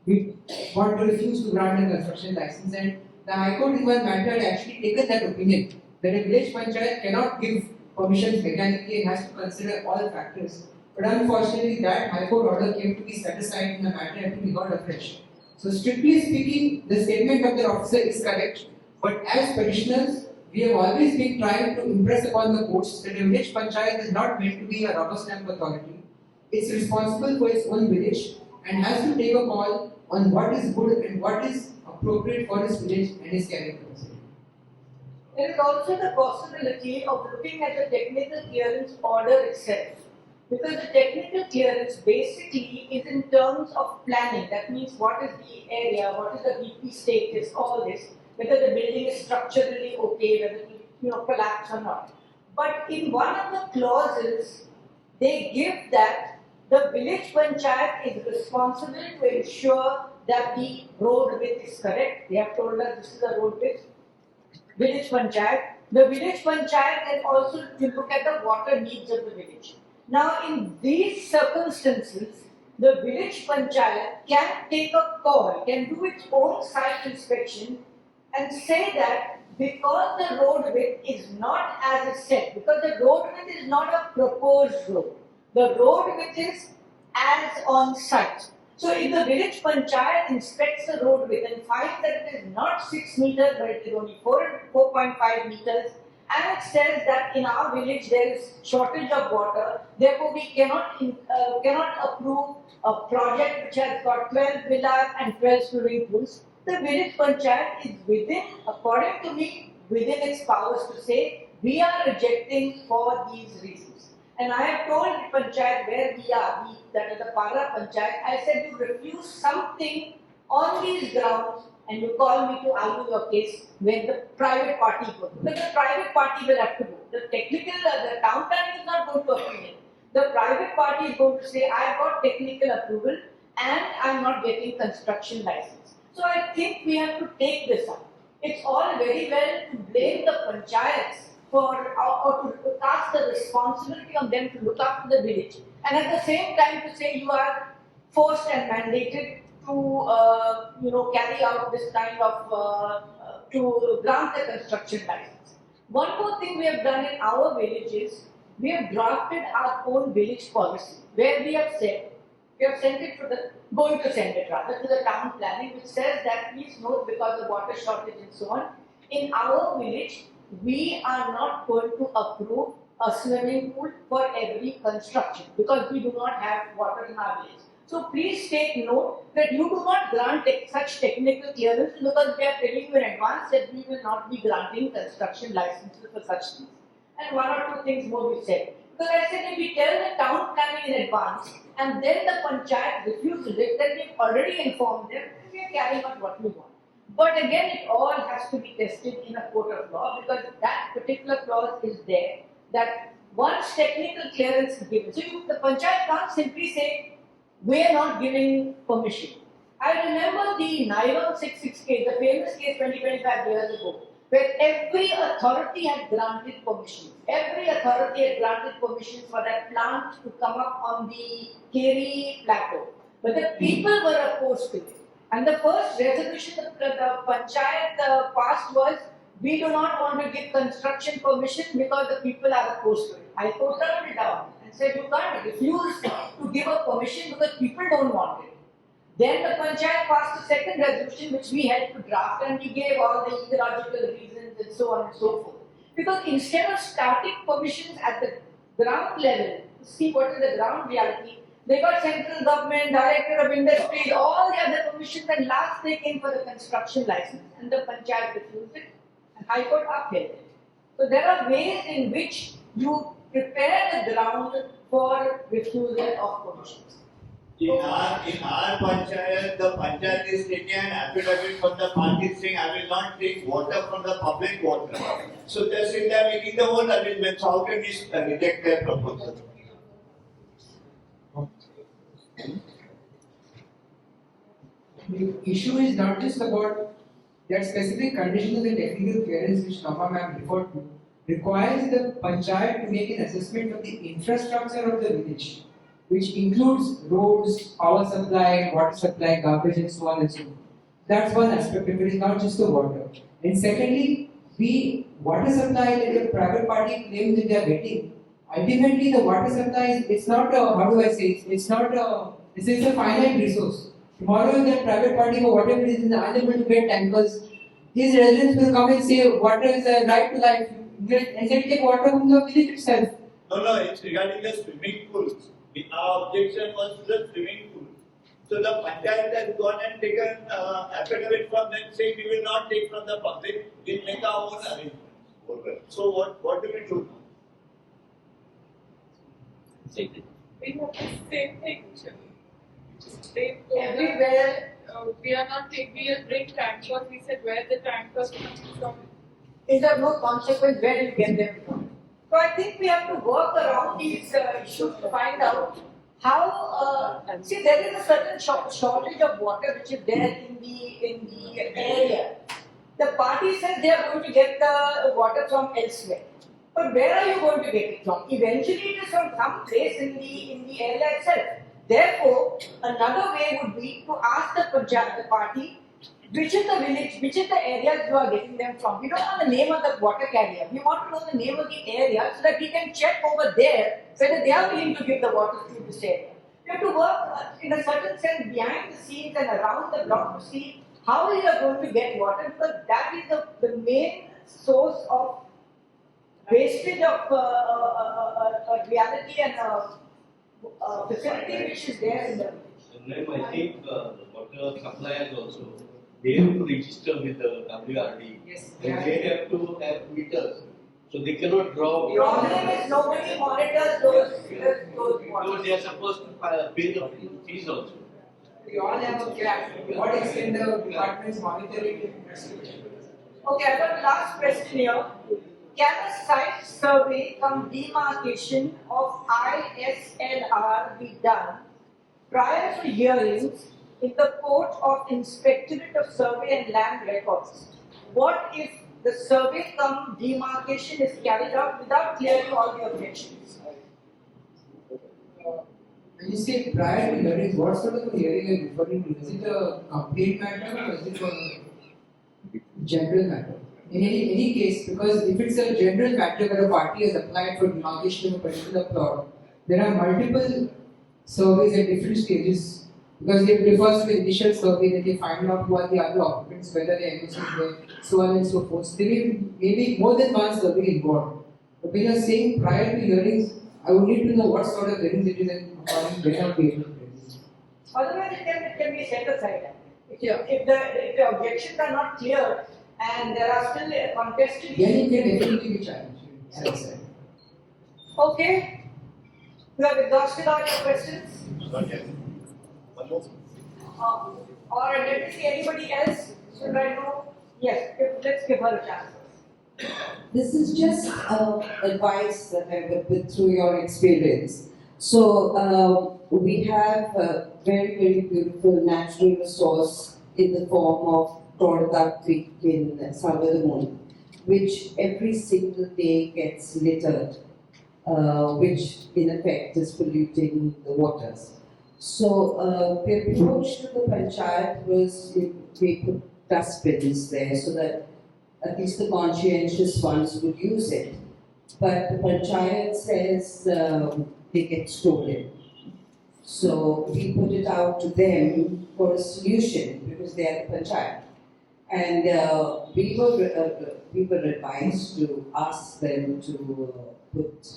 we want to refuse to grant a construction license, and the High Court in one matter had actually taken that opinion that a village panchayat cannot give permissions mechanically and has to consider all factors. But unfortunately, that High Court order came to be set aside in the matter and to be heard afresh. So strictly speaking, the statement of the officer is correct, but as petitioners, we have always been trying to impress upon the courts that a village panchayat is not meant to be a rubber stamp authority. It's responsible for its own village and has to take a call on what is good and what is appropriate for his village and his character. There is also the possibility of looking at the technical clearance order itself. Because the technical clearance basically is in terms of planning. That means what is the area, what is the BP status, all this, whether the building is structurally okay, whether it will collapse or not. But in one of the clauses, they give that the village panchayat is responsible to ensure that the road width is correct. They have told us this is the road width. Village panchayat. The village panchayat can also look at the water needs of the village. Now, in these circumstances, the village panchayat can take a call, can do its own site inspection and say that because the road width is not as is said, because the road width is not a proposed road, the road width is as on site. So, if the village panchayat inspects the road width and finds that it is not 6 meters but it is only 4.5 meters, and it says that in our village there is shortage of water, therefore we cannot approve a project which has got 12 villas and 12 swimming pools. The village panchayat is within, according to me, within its powers to say we are rejecting for these reasons. And I have told the panchayat where we are, that is the Para panchayat, I said you refuse something on these grounds and you call me to argue your case when the private party goes. Because the private party will have to go. The town planning is not going to approve it. The private party is going to say, I have got technical approval and I am not getting construction license. So I think we have to take this up. It's all very well to blame the panchayats for or to cast the responsibility on them to look after the village, and at the same time to say you are forced and mandated to carry out this kind of to grant the construction license. One more thing we have done in our village is we have drafted our own village policy where we have said we have sent it to the going to send it rather to the town planning, which says that please note because of water shortage and so on, in our village we are not going to approve a swimming pool for every construction because we do not have water in our village. So please take note that you do not grant such technical clearance because we are telling you in advance that we will not be granting construction licenses for such things. And one or two things more we said. Because I said if we tell the town planning in advance and then the panchayat refuses it, then we've already informed them and we are carrying out what we want. But again, it all has to be tested in a court of law because that particular clause is there that once technical clearance is given, so the panchayat can't simply say, we are not giving permission. I remember the Nylon 66 case, the famous case 20-25 years ago, where every authority had granted permission. Every authority had granted permission for that plant to come up on the Keri plateau. But the people were opposed to it. And the first resolution the panchayat passed was, we do not want to give construction permission because the people are opposed to it. I turned it down and said you can't refuse to give a permission because people don't want it. Then the panchayat passed a second resolution which we had to draft and we gave all the ecological reasons and so on and so forth. Because instead of starting permissions at the ground level, see what is the ground reality, they got central government, director of industries, all the other permissions, and last they came for the construction license and the panchayat refused it and High Court upheld it. So there are ways in which you prepare the ground for refusal of permissions. In our panchayat, the panchayat is taking an affidavit from the party saying, I will not take water from the public water. So they're saying they're making their own arrangements. How can we reject their proposal? The issue is not just about that specific condition of the technical clearance which Norma ma'am referred to requires the panchayat to make an assessment of the infrastructure of the village. which includes roads, power supply, water supply, garbage, and so on and so forth. That's one aspect of it, is not just the water. And secondly, the water supply that the private party claims that they are getting, ultimately the water supply it's not a, how do I say, it's not a, it's a finite resource. Tomorrow if that private party or whatever it is unable to get tankers, these residents will come and say water is a right to life, and they'll take water from the village itself. No, it's regarding the swimming pools. Our objection was to the swimming pool. So the panchayat has gone and taken affidavit from them saying we will not take from the public, we'll make our own arrangements. So what do we do now? Same thing. We have the same thing. They Everywhere. we are not taking. We will bring tankers. We said where the tankers coming from. Is of no consequence where you get them from. So I think we have to work around these issues to find out how. See, there is a certain shortage of water which is there in the area. The party says they are going to get the water from elsewhere. But where are you going to get it from? Eventually, it is from some place in the area itself. Therefore, another way would be to ask the party which is the village, which is the areas you are getting them from. We don't know the name of the water carrier. We want to know the name of the area so that we can check over there whether they are willing to give the water to this area. We have to work in a certain sense behind the scenes and around the block to see how we are going to get water, because that is the main source of wastage of a reality and a facility which is there in the village. And then I think the water suppliers also, they have to register with the WRD. Yes. And they have to have meters. So they cannot draw. The problem is nobody monitors those So waters. they are supposed to pay the fees also. We all have a gap. To what extent the department is monitoring it? Okay, I got the last question here. Can a site survey cum demarcation of ISLR be done prior to hearings in the Court of Inspectorate of Survey and Land Records? What if the survey cum demarcation is carried out without clearing all the objections? When you say prior to hearings, what sort of a hearing are you referring to? Is it a complaint matter or is it a general matter? In any case, because if it's a general matter where a party has applied for demarcation of a particular plot, there are multiple surveys at different stages, because they refers to the initial survey that they find out who are the other occupants, whether they are innocent there, so on and so forth. So there may be more than one survey involved. But when you are saying prior to hearings, I would need to know what sort of hearings it is and how it may not be able to raise. Otherwise, it can be set aside. If the objections are not clear and there are still contested Then issues. it can definitely be challenged. Set aside. Okay. You have exhausted all your questions? Not yet. One more. Or let me see anybody else. Should I know? Yes, let's give her a chance. This is just advice that I would put through your experience. So we have a very, very beautiful natural resource in the form of Groundwater Creek in Salvador, which every single day gets littered, which in effect is polluting the waters. So the approach to the panchayat was we put dustbins there so that at least the conscientious ones would use it. But the panchayat says they get stolen. So we put it out to them for a solution because they are the panchayat. And we were advised to ask them to put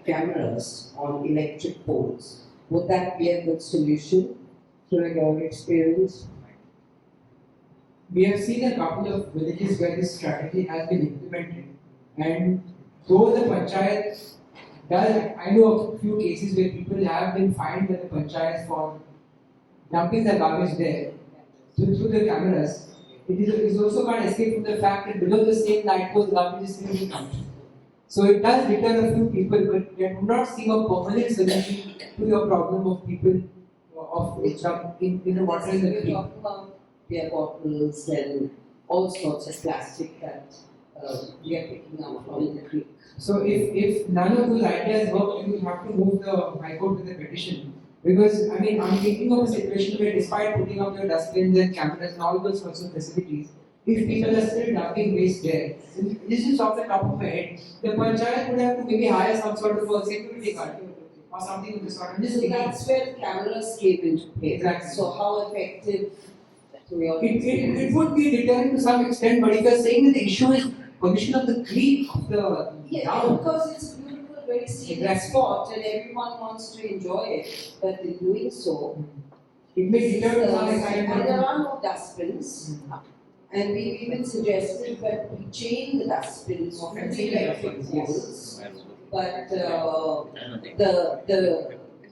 cameras on electric poles. Would that be a good solution through your experience? We have seen a couple of villages where this strategy has been implemented, and though the panchayat does, I know of a few cases where people have been fined by the panchayat for dumping the garbage there through the cameras. It is also can't escape from the fact that below the same light post garbage is still being dumped. So it does deter a few people, but it would not seem a permanent solution to your problem of people of in the water in the We're creek. talking about beer bottles and all sorts of plastic that we are picking up from the creek. So if none of those ideas work, you will have to move the High Court with a petition Because I mean, I'm thinking of a situation where despite putting up your dustbins and cameras and all those sorts of facilities, if people are still dumping waste there, this is off the top of my head, the panchayat would have to maybe hire some sort of a security guard or something of the sort. I'm just So thinking. that's where the cameras came into play. Exactly. So how effective to your It would be deterrent to some extent, but if you're saying that the issue is pollution of the creek of the Yeah, because it's a beautiful, very scenic spot and everyone wants to enjoy it. But in doing so, it may deter to some and extent. there are no dustbins. And we even suggested that we chain the dustbins to the electric poles. But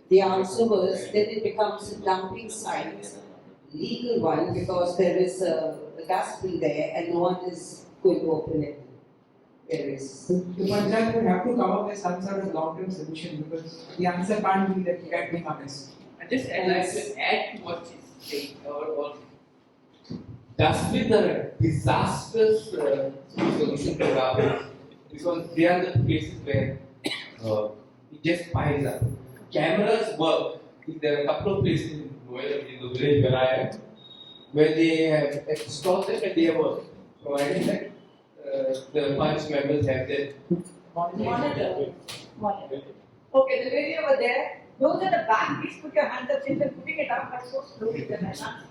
the answer was that it becomes a dumping site, legal one, because there is a dustbin there and no one is going to open it. There is. The panchayat would have to come up with some sort of long-term solution because the answer can't be that you can't make a mess. And just I'd like to add to what she's saying, or dustbins are a disastrous solution to garbage because they are the places where it just piles up. Cameras work. There are a couple of places in the village where I am, where they have installed them and they work. Providing that the punch members have their Monitor. Okay, the lady over there, those at the back, please put your hands up since you're putting it up, but so slowly that I can't.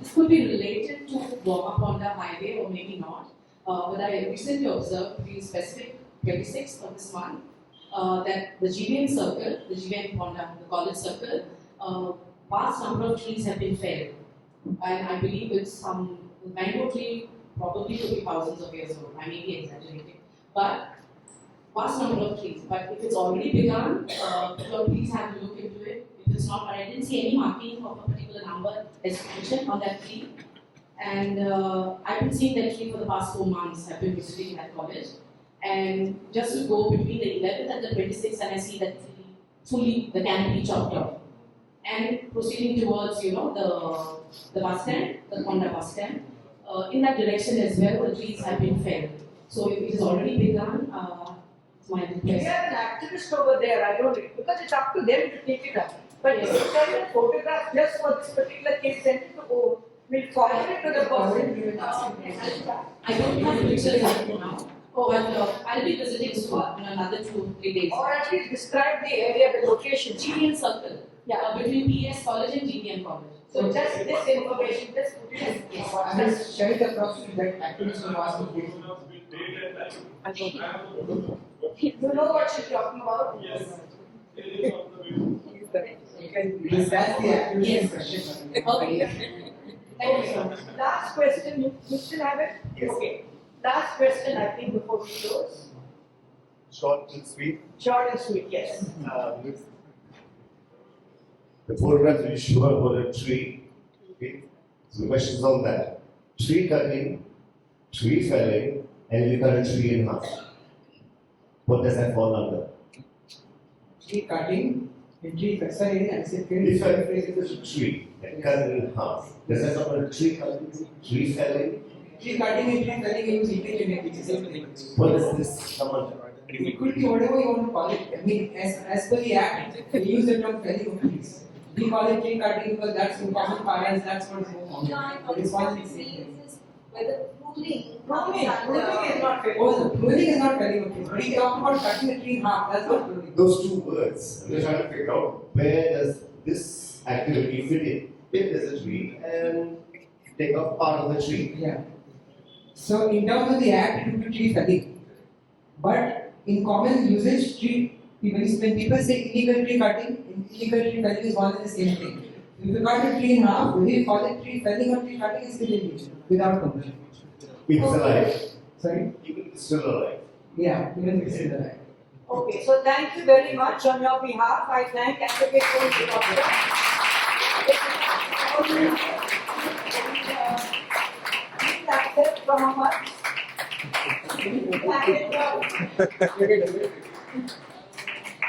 This could be related to Wamaponda Highway or maybe not. But I recently observed, to be specific, 26th of this month, that the GVM circle, the GVM Ponda, the college circle, vast number of trees have been felled. And I believe it's some mango tree probably could be thousands of years old. I may be exaggerating. But vast number of trees. But if it's already begun, please have a look into it. If it's not, but I didn't see any marking of a particular number as mentioned on that tree. And I've been seeing that tree for the past 4 months. I've been visiting that college. And just to go between the 11th and the 26th, and I see that tree fully, the canopy chopped off. And proceeding towards, the bus stand, the Honda bus stand, in that direction as well, the trees have been felled. So if it is already begun, it's my request. We have an activist over there, I don't know, because it's up to them to take it up. But if you send a photograph just for this particular case, send it to home, we'll forward it to the person. I don't have pictures right now. Oh, but I'll be visiting soon in another 2-3 days. Or at least describe the area, the location. GVM circle. Yeah, between PS College and GVM College. So just this information, just put it in. Yes, I will share it across to that activist who asked me. You know what she's talking about? Yes. Because that's the activist question. Okay. Thank you so much. Last question, you still have it? Yes. Okay. Last question, I think, before we close. Short and sweet. Short and sweet, yes. The photograph will show about a tree. Okay. So the question is on that. Tree cutting, tree felling, and you cut a tree in half. What does that fall under? Tree cutting, and tree felling, and If I phrase a tree and cut it in half, does that come under tree cutting, tree felling? Tree cutting and tree felling use interchangeably, it's the same thing. What does this come under? It could be whatever you want to call it. I mean, as per the act, we use the term felling of trees. We call it tree cutting because that's in common parlance, that's what is more common. But it's one thing same. Whether pruning, Pruning is not fair. Oh, the pruning is not felling of trees. But he talked about cutting a tree in half, that's not pruning. Those two words, I'm just trying to figure out where does this activity fit in? If there's a tree and take off part of the tree. Yeah. So in terms of the act, it would be tree felling. But in common usage, when people say illegal tree cutting, illegal tree felling is one and the same thing. If you cut a tree in half, whether you call it tree felling or tree cutting is still illegal, without permission. If it's alive. Sorry? Even if it's still alive. Yeah, even if it's still alive. Okay, so thank you very much on your behalf. I thank Advocate Paul from us.